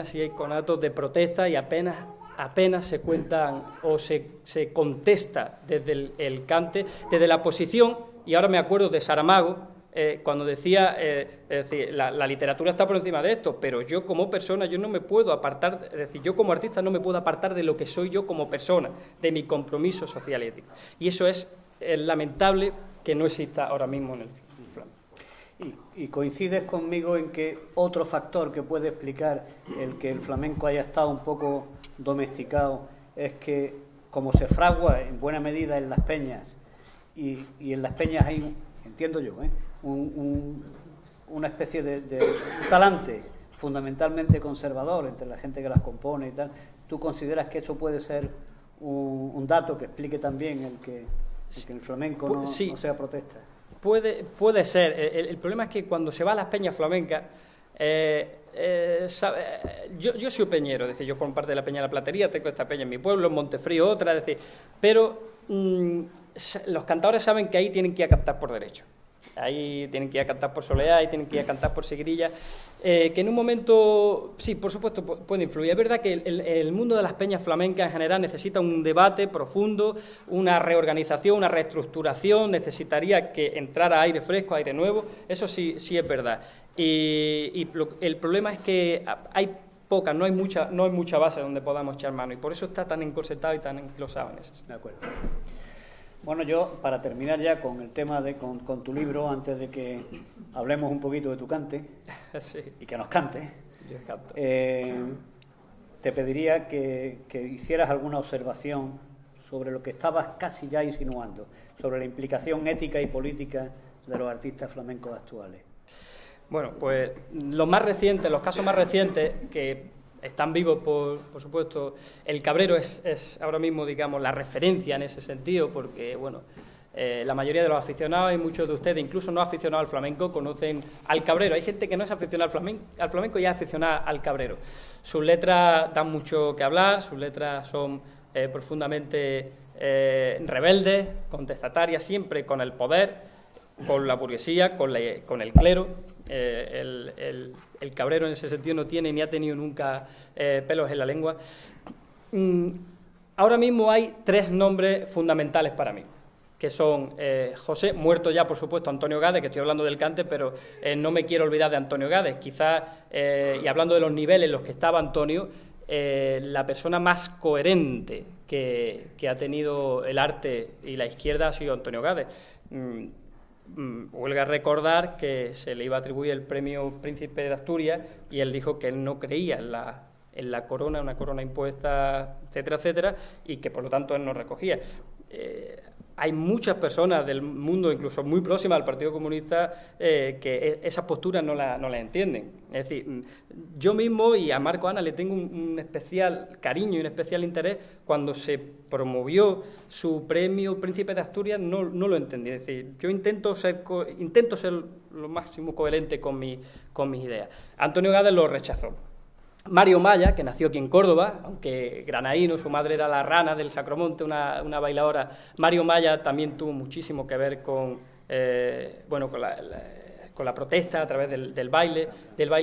si hay conatos de protesta y apenas se cuentan o se contesta desde el cante, desde la posición. Y ahora me acuerdo de Saramago, cuando decía, es decir, la literatura está por encima de esto, pero yo como persona, yo no me puedo apartar, es decir, yo como artista no me puedo apartar de lo que soy yo como persona, de mi compromiso social y ético. Y eso es lamentable que no exista ahora mismo en el flamenco. ¿Y coincides conmigo en que otro factor que puede explicar el que el flamenco haya estado un poco domesticado es que, como se fragua en buena medida en las peñas, y en las peñas hay, entiendo yo, una especie de talante fundamentalmente conservador entre la gente que las compone y tal, ¿tú consideras que eso puede ser un dato que explique también el que y que el flamenco no sea protesta. Puede ser. El problema es que cuando se va a las peñas flamencas, yo soy peñero, es decir, yo formo parte de la Peña de la Platería, tengo esta peña en mi pueblo, en Montefrío otra, es decir, pero los cantadores saben que ahí tienen que ir a cantar por derecho. Ahí tienen que ir a cantar por soleá, ahí tienen que ir a cantar por seguirilla, que en un momento, sí, por supuesto, puede influir. Es verdad que el mundo de las peñas flamencas en general necesita un debate profundo, una reorganización, una reestructuración, necesitaría que entrara aire fresco, aire nuevo, eso sí es verdad. Y el problema es que hay poca, no hay mucha base donde podamos echar mano, y por eso está tan encorsetado y tan englosado en eso. De acuerdo. Bueno, yo, para terminar ya con el tema con tu libro, antes de que hablemos un poquito de tu cante, sí, y que nos cantes, yo canto. Te pediría que hicieras alguna observación sobre lo que estabas casi ya insinuando, sobre la implicación ética y política de los artistas flamencos actuales. Bueno, pues los casos más recientes, que están vivos, por supuesto, el Cabrero es ahora mismo, digamos, la referencia en ese sentido, porque, bueno, la mayoría de los aficionados y muchos de ustedes, incluso no aficionados al flamenco, conocen al Cabrero. Hay gente que no es aficionada al flamenco y es aficionada al Cabrero. Sus letras dan mucho que hablar, sus letras son profundamente rebeldes, contestatarias, siempre con el poder, con la burguesía, con el clero. El Cabrero en ese sentido no tiene ni ha tenido nunca pelos en la lengua. Ahora mismo hay 3 nombres fundamentales para mí, que son José, muerto ya por supuesto, Antonio Gades, que estoy hablando del cante, pero no me quiero olvidar de Antonio Gades. Quizás, y hablando de los niveles en los que estaba Antonio, la persona más coherente que ha tenido el arte y la izquierda ha sido Antonio Gades. Huelga recordar que se le iba a atribuir el premio Príncipe de Asturias y él dijo que él no creía en la corona, una corona impuesta, etcétera, etcétera, y que por lo tanto él no recogía. Hay muchas personas del mundo, incluso muy próximas al Partido Comunista, que esas posturas no la entienden. Es decir, yo mismo y a Marco Ana le tengo un especial cariño y un especial interés. Cuando se promovió su premio Príncipe de Asturias no lo entendí. Es decir, yo intento ser lo máximo coherente con mis ideas. Antonio Gades lo rechazó. Mario Maya, que nació aquí en Córdoba, aunque granadino, su madre era la Rana del Sacromonte, una bailadora. Mario Maya también tuvo muchísimo que ver con la protesta a través del baile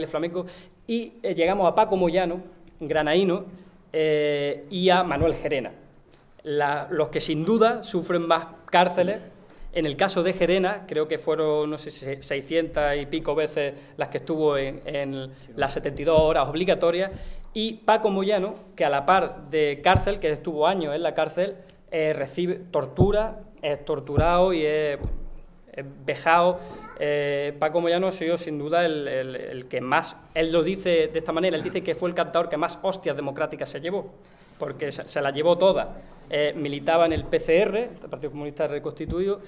flamenco. Y llegamos a Paco Moyano, granadino, y a Manuel Gerena, los que sin duda sufren más cárceles. En el caso de Gerena, creo que fueron, no sé si 600 y pico veces las que estuvo en las 72 horas obligatorias, y Paco Moyano, que a la par de cárcel, que estuvo años en la cárcel, recibe tortura, es torturado y es vejado. Paco Moyano ha sido sin duda el que más, él lo dice de esta manera, él dice que fue el cantador que más hostias democráticas se llevó, porque se la llevó toda. Militaba en el PCR, el Partido Comunista Reconstituido,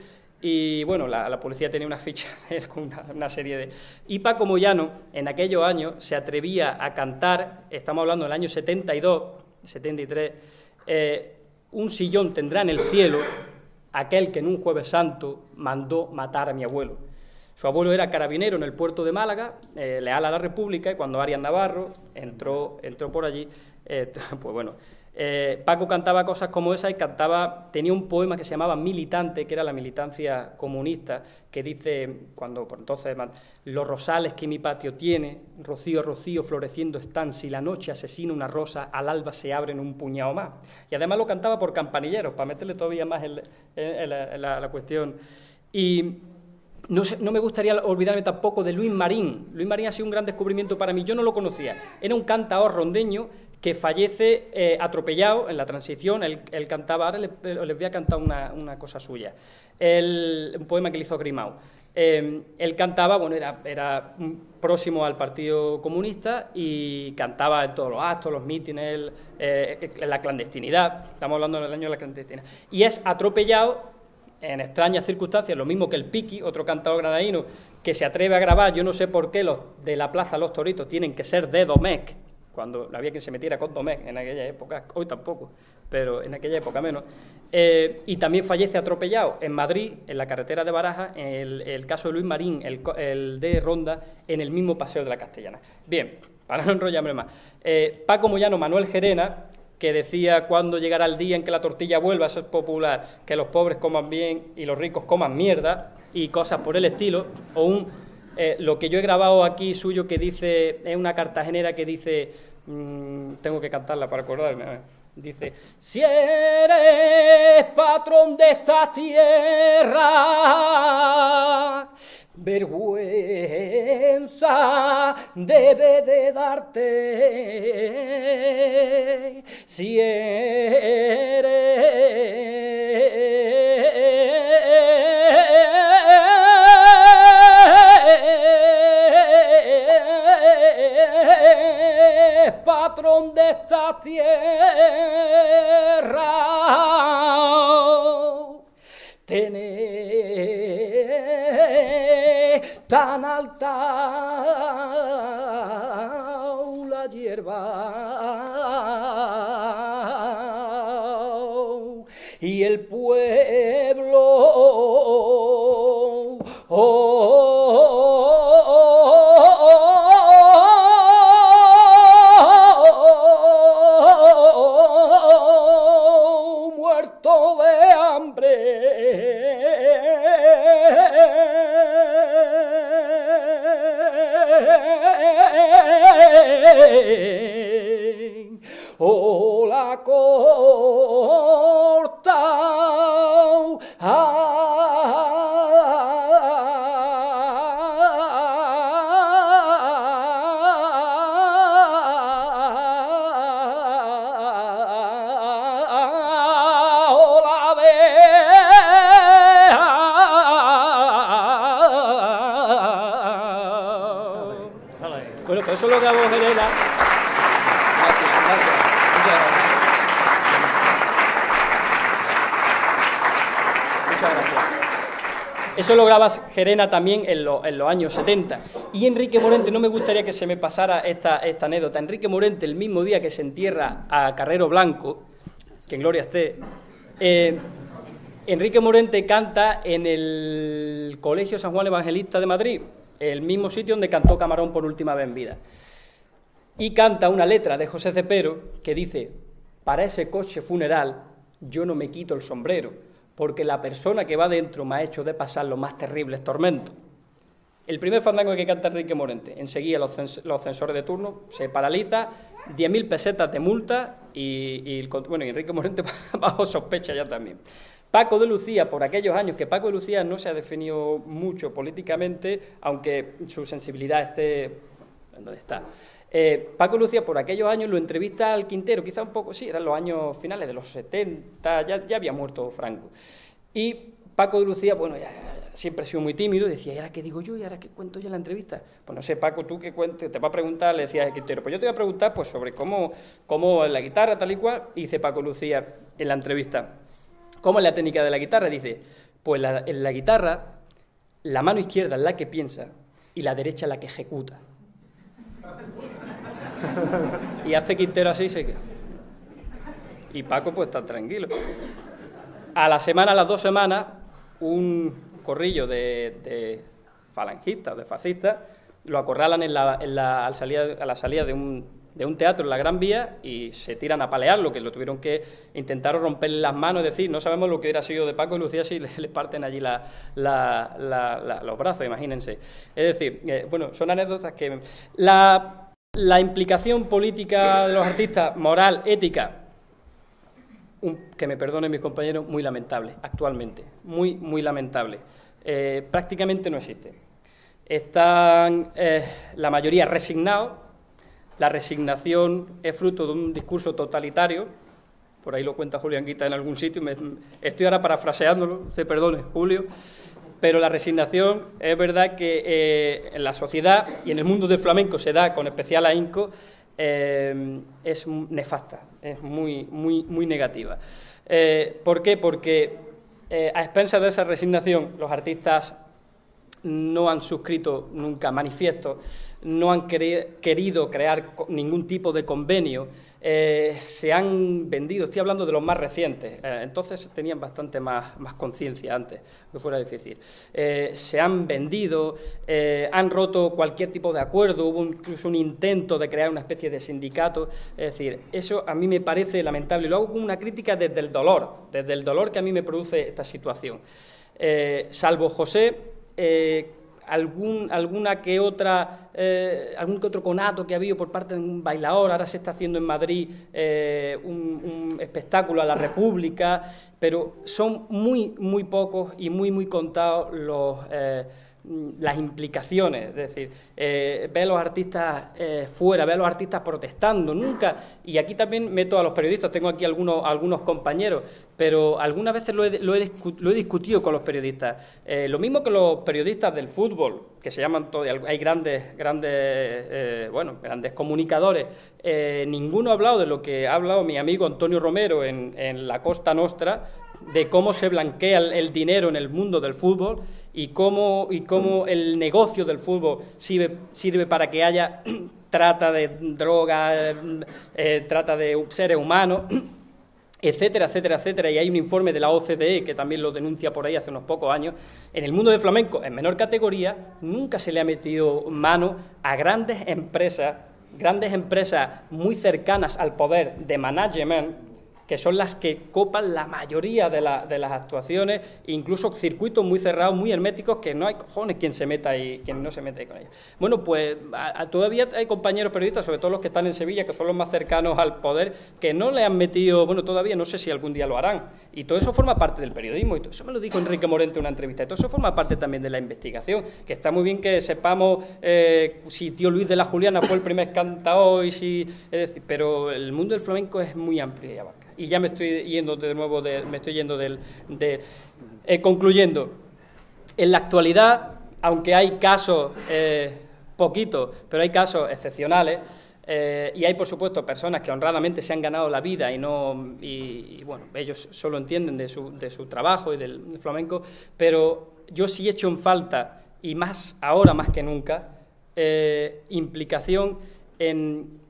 y bueno, la policía tenía una ficha con una serie de... Y Paco Moyano, en aquellos años, se atrevía a cantar, estamos hablando del año 72, 73, un sillón tendrá en el cielo aquel que en un Jueves Santo mandó matar a mi abuelo. Su abuelo era carabinero en el puerto de Málaga, leal a la República, y cuando Arias Navarro entró por allí, pues bueno... Paco cantaba cosas como esa y tenía un poema que se llamaba Militante, que era la militancia comunista, que dice, cuando por entonces, los rosales que mi patio tiene, rocío, rocío, floreciendo están, si la noche asesina una rosa, al alba se abren un puñado más. Y además lo cantaba por campanilleros, para meterle todavía más la cuestión. Y no me gustaría olvidarme tampoco de Luis Marín. Luis Marín ha sido un gran descubrimiento para mí, yo no lo conocía. Era un cantador rondeño que fallece atropellado en la transición. Él cantaba, ahora les voy a cantar una cosa suya, un poema que le hizo Grimau. Él cantaba, bueno, era próximo al Partido Comunista y cantaba en todos los actos, los mítines, en la clandestinidad, estamos hablando del año de la clandestinidad, y es atropellado en extrañas circunstancias, lo mismo que el Piqui, otro cantador granadino, que se atreve a grabar, yo no sé por qué los de la Plaza Los Toritos tienen que ser de Domecq, cuando no había quien se metiera con Domecq en aquella época, hoy tampoco, pero en aquella época menos. Y también fallece atropellado en Madrid, en la carretera de Barajas, en el caso de Luis Marín, el de Ronda, en el mismo Paseo de la Castellana. Bien, para no enrollarme más. Paco Moyano, Manuel Gerena, que decía cuándo llegará el día en que la tortilla vuelva a ser popular, que los pobres coman bien y los ricos coman mierda, y cosas por el estilo, o lo que yo he grabado aquí suyo que dice, es una cartagenera que dice, tengo que cantarla para acordarme, a ver. Dice, si eres patrón de esta tierra, vergüenza debe de darte. Si eres patrón de esta tierra, tener tan alta la hierba y el pueblo muerto de hambre. O la corta o la deja. Bueno, pues eso es lo que hago, Gerena. Eso lo graba Gerena también en los años 70. Y Enrique Morente, no me gustaría que se me pasara esta anécdota. Enrique Morente, el mismo día que se entierra a Carrero Blanco, que en gloria esté, Enrique Morente canta en el Colegio San Juan Evangelista de Madrid, el mismo sitio donde cantó Camarón por última vez en vida. Y canta una letra de José Cepero que dice: para ese coche funeral yo no me quito el sombrero, porque la persona que va dentro me ha hecho de pasar los más terribles tormentos. El primer fandango que canta Enrique Morente, enseguida los censores de turno, se paraliza, 10.000 pesetas de multa y Enrique Morente bajo sospecha ya también. Paco de Lucía, por aquellos años, que Paco de Lucía no se ha definido mucho políticamente, aunque su sensibilidad esté donde está. Paco de Lucía, por aquellos años, lo entrevista al Quintero, quizá un poco, sí, eran los años finales de los 70, ya había muerto Franco. Y Paco de Lucía, bueno, ya siempre ha sido muy tímido, decía, ¿y ahora qué digo yo? ¿Y ahora qué cuento yo en la entrevista? Pues no sé, Paco, tú qué cuentes, te va a preguntar, le decía al Quintero, pues yo te voy a preguntar pues sobre cómo la guitarra, tal y cual, y dice Paco de Lucía en la entrevista, ¿cómo es la técnica de la guitarra? Dice, pues en la guitarra, la mano izquierda es la que piensa y la derecha es la que ejecuta. Y hace Quintero así y se queda. Y Paco pues está tranquilo. A la semana, a las 2 semanas, un corrillo de falangistas, de fascistas, lo acorralan a la salida de un teatro en la Gran Vía y se tiran a apalearlo, que lo tuvieron que intentar romperle las manos, es decir, no sabemos lo que hubiera sido de Paco y Lucía si le parten allí los brazos, imagínense. Es decir, son anécdotas que... La implicación política de los artistas, moral, ética, que me perdonen mis compañeros, muy lamentable, actualmente, muy, muy lamentable. Prácticamente no existe. Están la mayoría resignados. La resignación es fruto de un discurso totalitario, por ahí lo cuenta Julio Anguita en algún sitio, estoy ahora parafraseándolo, se perdone, Julio, pero la resignación es verdad que en la sociedad y en el mundo del flamenco se da con especial ahínco, es nefasta, es muy, muy, muy negativa. ¿Por qué? Porque a expensas de esa resignación los artistas no han suscrito nunca manifiestos, no han querido crear ningún tipo de convenio, se han vendido, estoy hablando de los más recientes, entonces tenían bastante más conciencia antes, que fuera difícil. Se han vendido, han roto cualquier tipo de acuerdo, hubo incluso un intento de crear una especie de sindicato, es decir, eso a mí me parece lamentable, y lo hago con una crítica desde el dolor que a mí me produce esta situación. Salvo José, algún que otro conato que ha habido por parte de un bailaor, ahora se está haciendo en Madrid un espectáculo a la República, pero son muy pocos y muy contados las implicaciones, es decir, ve a los artistas fuera, ve a los artistas protestando, nunca, y aquí también meto a los periodistas, tengo aquí algunos compañeros, pero algunas veces lo he discutido con los periodistas, lo mismo que los periodistas del fútbol, que se llaman todos, hay grandes comunicadores, ninguno ha hablado de lo que ha hablado mi amigo Antonio Romero en La Costa Nostra, de cómo se blanquea el dinero en el mundo del fútbol y cómo el negocio del fútbol sirve para que haya trata de drogas, trata de seres humanos, etcétera, etcétera, etcétera. Y hay un informe de la OCDE que también lo denuncia por ahí hace unos pocos años. En el mundo del flamenco, en menor categoría, nunca se le ha metido mano a grandes empresas muy cercanas al poder de management, que son las que copan la mayoría de las actuaciones, incluso circuitos muy cerrados, muy herméticos, que no hay cojones quien se meta ahí, quien no se mete ahí con ellos. Bueno, pues todavía hay compañeros periodistas, sobre todo los que están en Sevilla, que son los más cercanos al poder, que no le han metido, bueno, todavía no sé si algún día lo harán, y todo eso forma parte del periodismo, y todo eso me lo dijo Enrique Morente en una entrevista, y todo eso forma parte también de la investigación, que está muy bien que sepamos si tío Luis de la Juliana fue el primer cantao, pero el mundo del flamenco es muy amplio y abarca. Y ya me estoy yendo de nuevo, concluyendo. En la actualidad, aunque hay casos poquitos, pero hay casos excepcionales, y hay, por supuesto, personas que honradamente se han ganado la vida y bueno, ellos solo entienden de su trabajo y del flamenco, pero yo sí echo en falta, y más ahora más que nunca, implicación en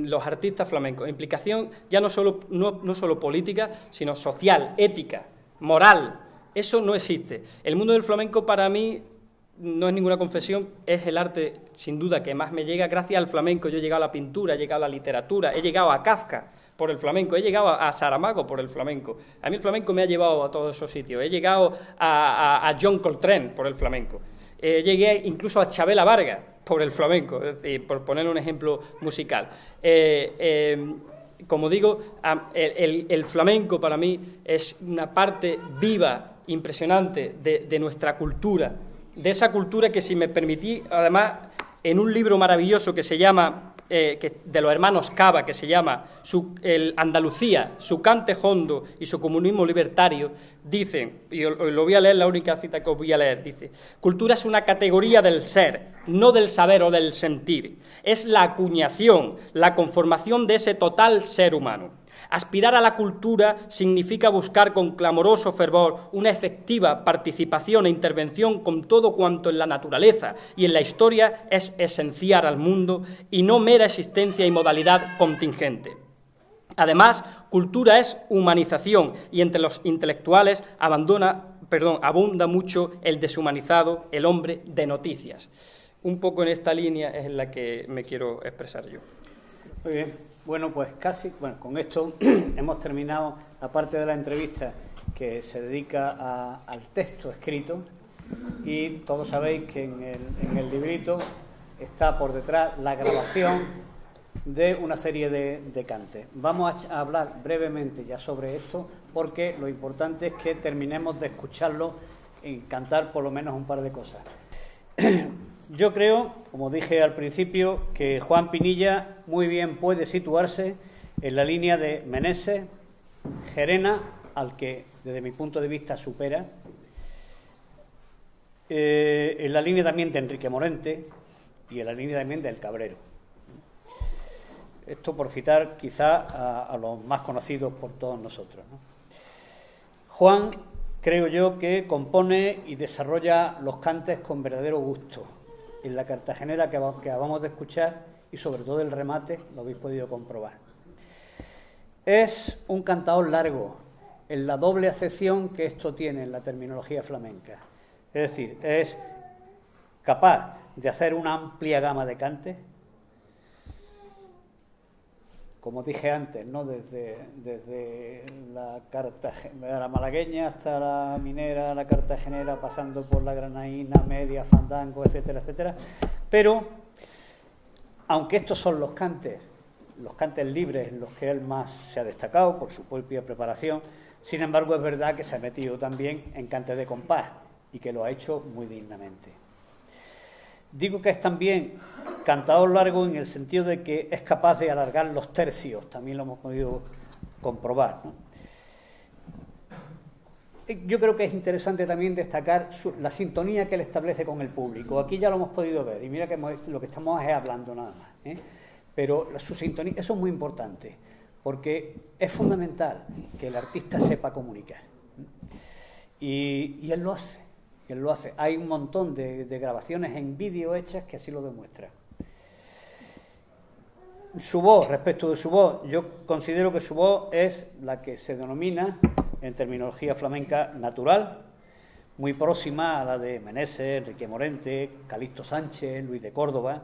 los artistas flamencos, implicación ya no solo política, sino social, ética, moral. Eso no existe. El mundo del flamenco para mí no es ninguna confesión, es el arte sin duda que más me llega. Gracias al flamenco yo he llegado a la pintura, he llegado a la literatura, he llegado a Kafka por el flamenco, he llegado a Saramago por el flamenco. A mí el flamenco me ha llevado a todos esos sitios. He llegado a John Coltrane por el flamenco. Llegué incluso a Chabela Vargas por el flamenco, por poner un ejemplo musical. Como digo, el flamenco para mí es una parte viva, impresionante de nuestra cultura, de esa cultura que, si me permití, además, en un libro maravilloso que se llama, de los hermanos Cava, que se llama Andalucía, su cante hondo y su comunismo libertario, dicen, y lo voy a leer, la única cita que os voy a leer, dice: cultura es una categoría del ser, no del saber o del sentir, es la acuñación, la conformación de ese total ser humano. Aspirar a la cultura significa buscar con clamoroso fervor una efectiva participación e intervención con todo cuanto en la naturaleza y en la historia es esencial al mundo y no mera existencia y modalidad contingente. Además, cultura es humanización y entre los intelectuales abunda mucho el deshumanizado, el hombre de noticias. Un poco en esta línea es en la que me quiero expresar yo. Muy bien. Bueno, pues con esto hemos terminado la parte de la entrevista que se dedica al texto escrito, y todos sabéis que en el librito está por detrás la grabación de una serie de cantes. Vamos a hablar brevemente ya sobre esto, porque lo importante es que terminemos de escucharlo y cantar por lo menos un par de cosas. Yo creo, como dije al principio, que Juan Pinilla muy bien puede situarse en la línea de Meneses, Gerena, al que desde mi punto de vista supera, en la línea también de Enrique Morente y en la línea también del Cabrero. Esto por citar quizá a los más conocidos por todos nosotros, ¿no? Juan creo yo que compone y desarrolla los cantes con verdadero gusto. En la cartagenera que acabamos de escuchar y sobre todo el remate lo habéis podido comprobar. Es un cantador largo, en la doble acepción que esto tiene en la terminología flamenca. Es decir, es capaz de hacer una amplia gama de cantes, como dije antes, ¿no? Desde la malagueña hasta la minera, la cartagenera, pasando por la granaína, media, fandango, etcétera, etcétera. Pero, aunque estos son los cantes libres en los que él más se ha destacado por su propia preparación, sin embargo es verdad que se ha metido también en cantes de compás y que lo ha hecho muy dignamente. Digo que es también cantador largo en el sentido de que es capaz de alargar los tercios, también lo hemos podido comprobar, ¿no? Yo creo que es interesante también destacar la sintonía que él establece con el público. Aquí ya lo hemos podido ver y mira que lo que estamos es hablando nada más, ¿eh? Pero su sintonía, eso es muy importante, porque es fundamental que el artista sepa comunicar. Y él lo hace. Él lo hace. Hay un montón de grabaciones en vídeo hechas que así lo demuestran. Su voz, respecto de su voz, yo considero que su voz es la que se denomina, en terminología flamenca, natural, muy próxima a la de Meneses, Enrique Morente, Calixto Sánchez, Luis de Córdoba.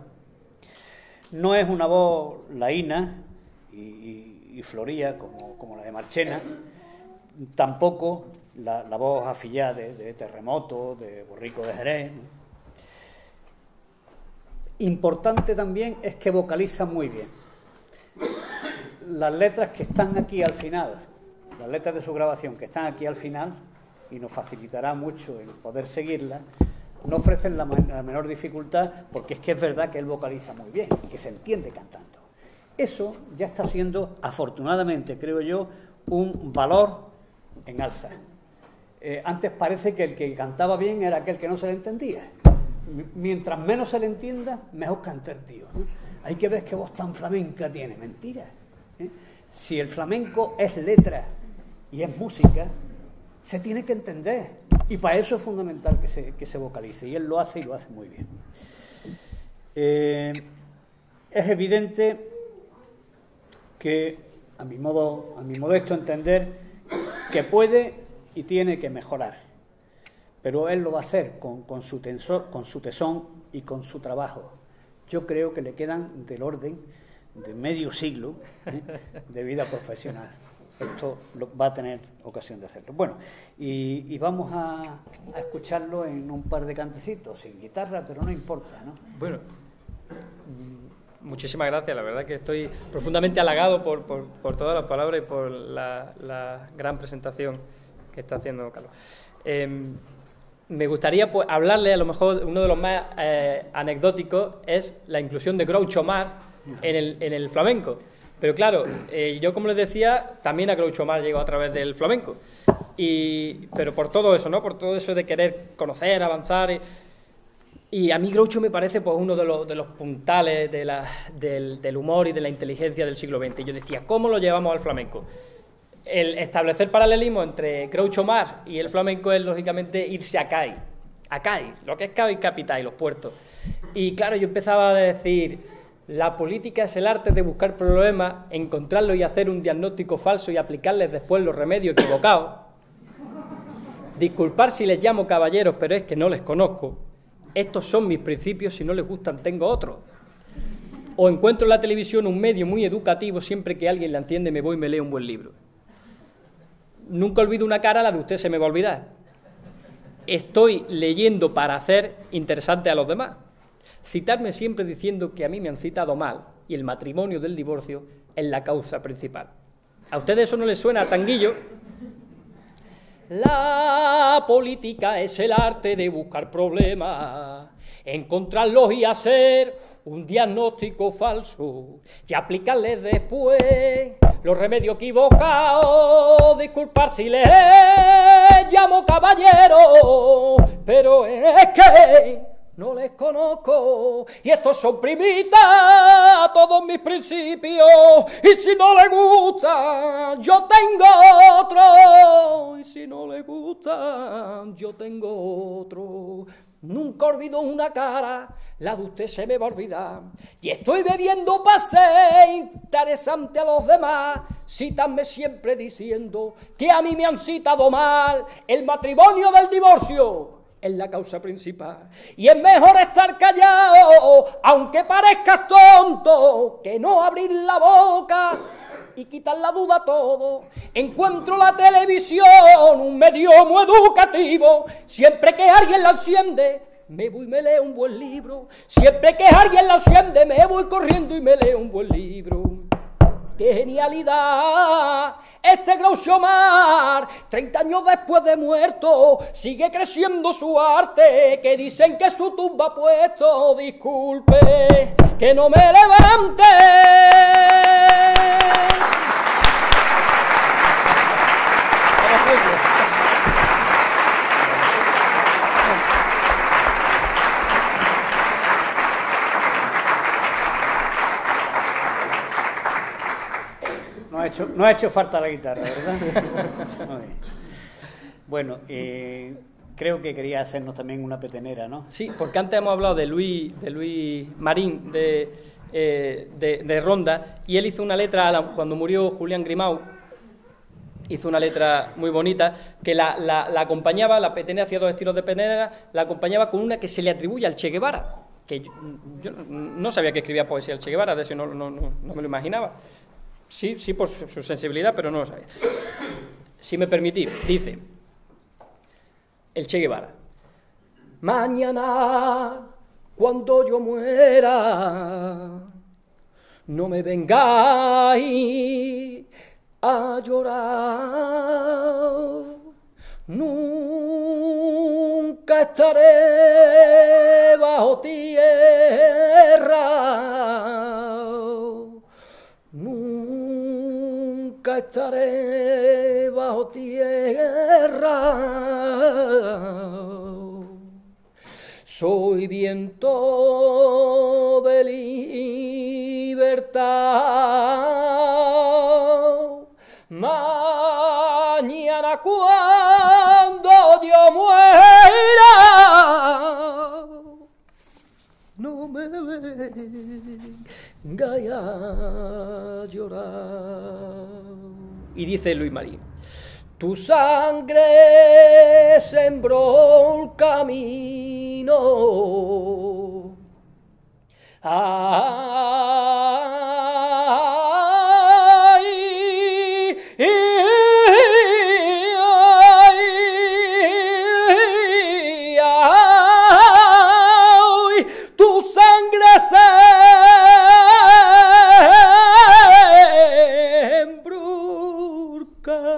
No es una voz laína y floría como la de Marchena, tampoco la voz afillada de Terremoto, de Borrico de Jerez. Importante también es que vocaliza muy bien. Las letras que están aquí al final, las letras de su grabación que están aquí al final, y nos facilitará mucho el poder seguirlas, no ofrecen la menor dificultad, porque es que es verdad que él vocaliza muy bien, que se entiende cantando. Eso ya está siendo, afortunadamente, creo yo, un valor en alza. Antes parece que el que cantaba bien era aquel que no se le entendía. Mientras menos se le entienda, mejor canta el tío, ¿no? Hay que ver qué voz tan flamenca tiene. Mentira, ¿eh? Si el flamenco es letra y es música, se tiene que entender. Y para eso es fundamental que se vocalice. Y él lo hace y lo hace muy bien. Es evidente que, a mi modesto entender, que puede y tiene que mejorar, pero él lo va a hacer con su tesón y con su trabajo. Yo creo que le quedan del orden de medio siglo de vida profesional. Esto va a tener ocasión de hacerlo. Bueno, y vamos a escucharlo en un par de cantecitos, sin guitarra, pero no importa, ¿no? Bueno, muchísimas gracias. La verdad que estoy profundamente halagado por todas las palabras y por la gran presentación que está haciendo Carlos. Me gustaría pues hablarle, a lo mejor uno de los más anecdóticos es la inclusión de Groucho Marx en el flamenco. Pero claro, yo como les decía, también a Groucho Marx llegó a través del flamenco. Pero por todo eso, ¿no? Por todo eso de querer conocer, avanzar. Y a mí Groucho me parece pues uno de los puntales del humor y de la inteligencia del siglo XX. Y yo decía, ¿cómo lo llevamos al flamenco? El establecer paralelismo entre Groucho Marx y el flamenco es, lógicamente, irse a Cádiz, lo que es Cádiz capital y los puertos. Y claro, yo empezaba a decir, la política es el arte de buscar problemas, encontrarlos y hacer un diagnóstico falso y aplicarles después los remedios equivocados. Disculpar si les llamo caballeros, pero es que no les conozco. Estos son mis principios, si no les gustan tengo otros. O encuentro en la televisión un medio muy educativo, siempre que alguien la enciende me voy y me leo un buen libro. Nunca olvido una cara, la de usted se me va a olvidar. Estoy leyendo para hacer interesante a los demás. Citarme siempre diciendo que a mí me han citado mal y el matrimonio del divorcio es la causa principal. ¿A ustedes eso no les suena a tanguillo? La política es el arte de buscar problemas, encontrarlos y hacer un diagnóstico falso y aplicarles después los remedios equivocados. Disculpar si les llamo caballero, pero es que no les conozco y estos son primitas a todos mis principios, y si no les gusta yo tengo otro, y si si no le gusta, yo tengo otro. Nunca olvido una cara, la de usted se me va a olvidar. Y estoy bebiendo pa' ser interesante a los demás, cítame siempre diciendo que a mí me han citado mal. El matrimonio del divorcio es la causa principal. Y es mejor estar callado, aunque parezcas tonto, que no abrir la boca y quitar la duda a todo. Encuentro la televisión un medio muy educativo. Siempre que alguien la enciende, me voy y me leo un buen libro. Siempre que alguien la enciende, me voy corriendo y me leo un buen libro. ¡Qué genialidad! Este Groucho Marx, 30 años después de muerto, sigue creciendo su arte, que dicen que su tumba ha puesto. Disculpe que no me levante. No ha hecho falta la guitarra, ¿verdad? Muy bien. Bueno, creo que quería hacernos también una petenera, ¿no? Sí, porque antes hemos hablado de Luis Marín, de Ronda, y él hizo una letra, cuando murió Julián Grimau, hizo una letra muy bonita, que la acompañaba, la petenera, hacía dos estilos de petenera, la acompañaba con una que se le atribuye al Che Guevara, que yo no sabía que escribía poesía al Che Guevara, de eso no me lo imaginaba. Sí, por su sensibilidad, pero no lo sabía. Si me permitís, dice el Che Guevara: mañana, cuando yo muera, no me vengáis a llorar. Nunca estaré bajo tierra. Nunca estaré bajo tierra. Soy viento de libertad. Mañana cuando yo muera, no me venga a llorar. Y dice Luis Marín: tu sangre sembró el camino. Tu sangre sembró el camino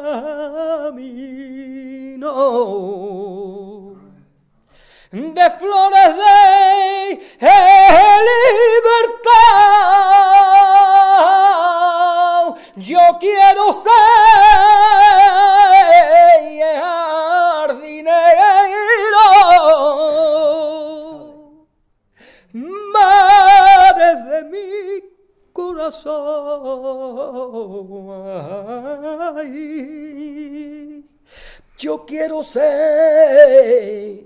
de flores de libertad. Yo quiero ser jardinero, madre de mi corazón. Ay, yo quiero ser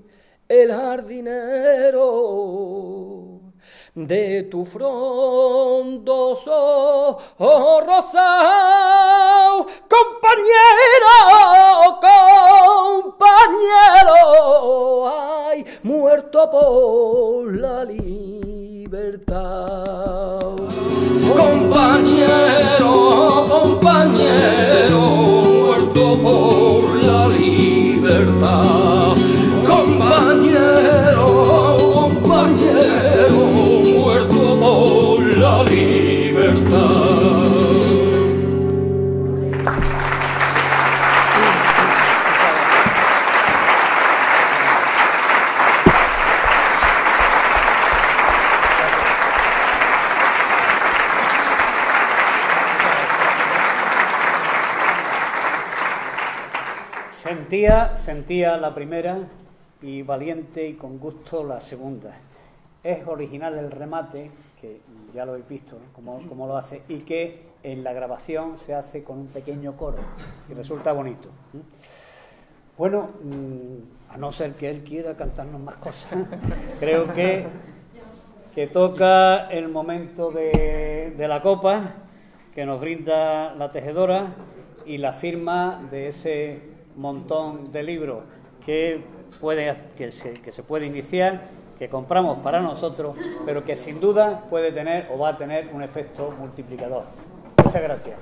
el jardinero de tu frondoso rosal. Compañero, ay, muerto por la libertad. Compañero, muerto por la libertad. Compañero, muerto por la libertad. Sentía la primera y valiente y con gusto la segunda. Es original el remate, que ya lo habéis visto, ¿no? Cómo lo hace, y que en la grabación se hace con un pequeño coro y resulta bonito. Bueno, a no ser que él quiera cantarnos más cosas, creo que toca el momento de la copa que nos brinda la tejedora y la firma de ese montón de libros que se puede iniciar, que compramos para nosotros, pero que sin duda puede tener o va a tener un efecto multiplicador. Muchas gracias.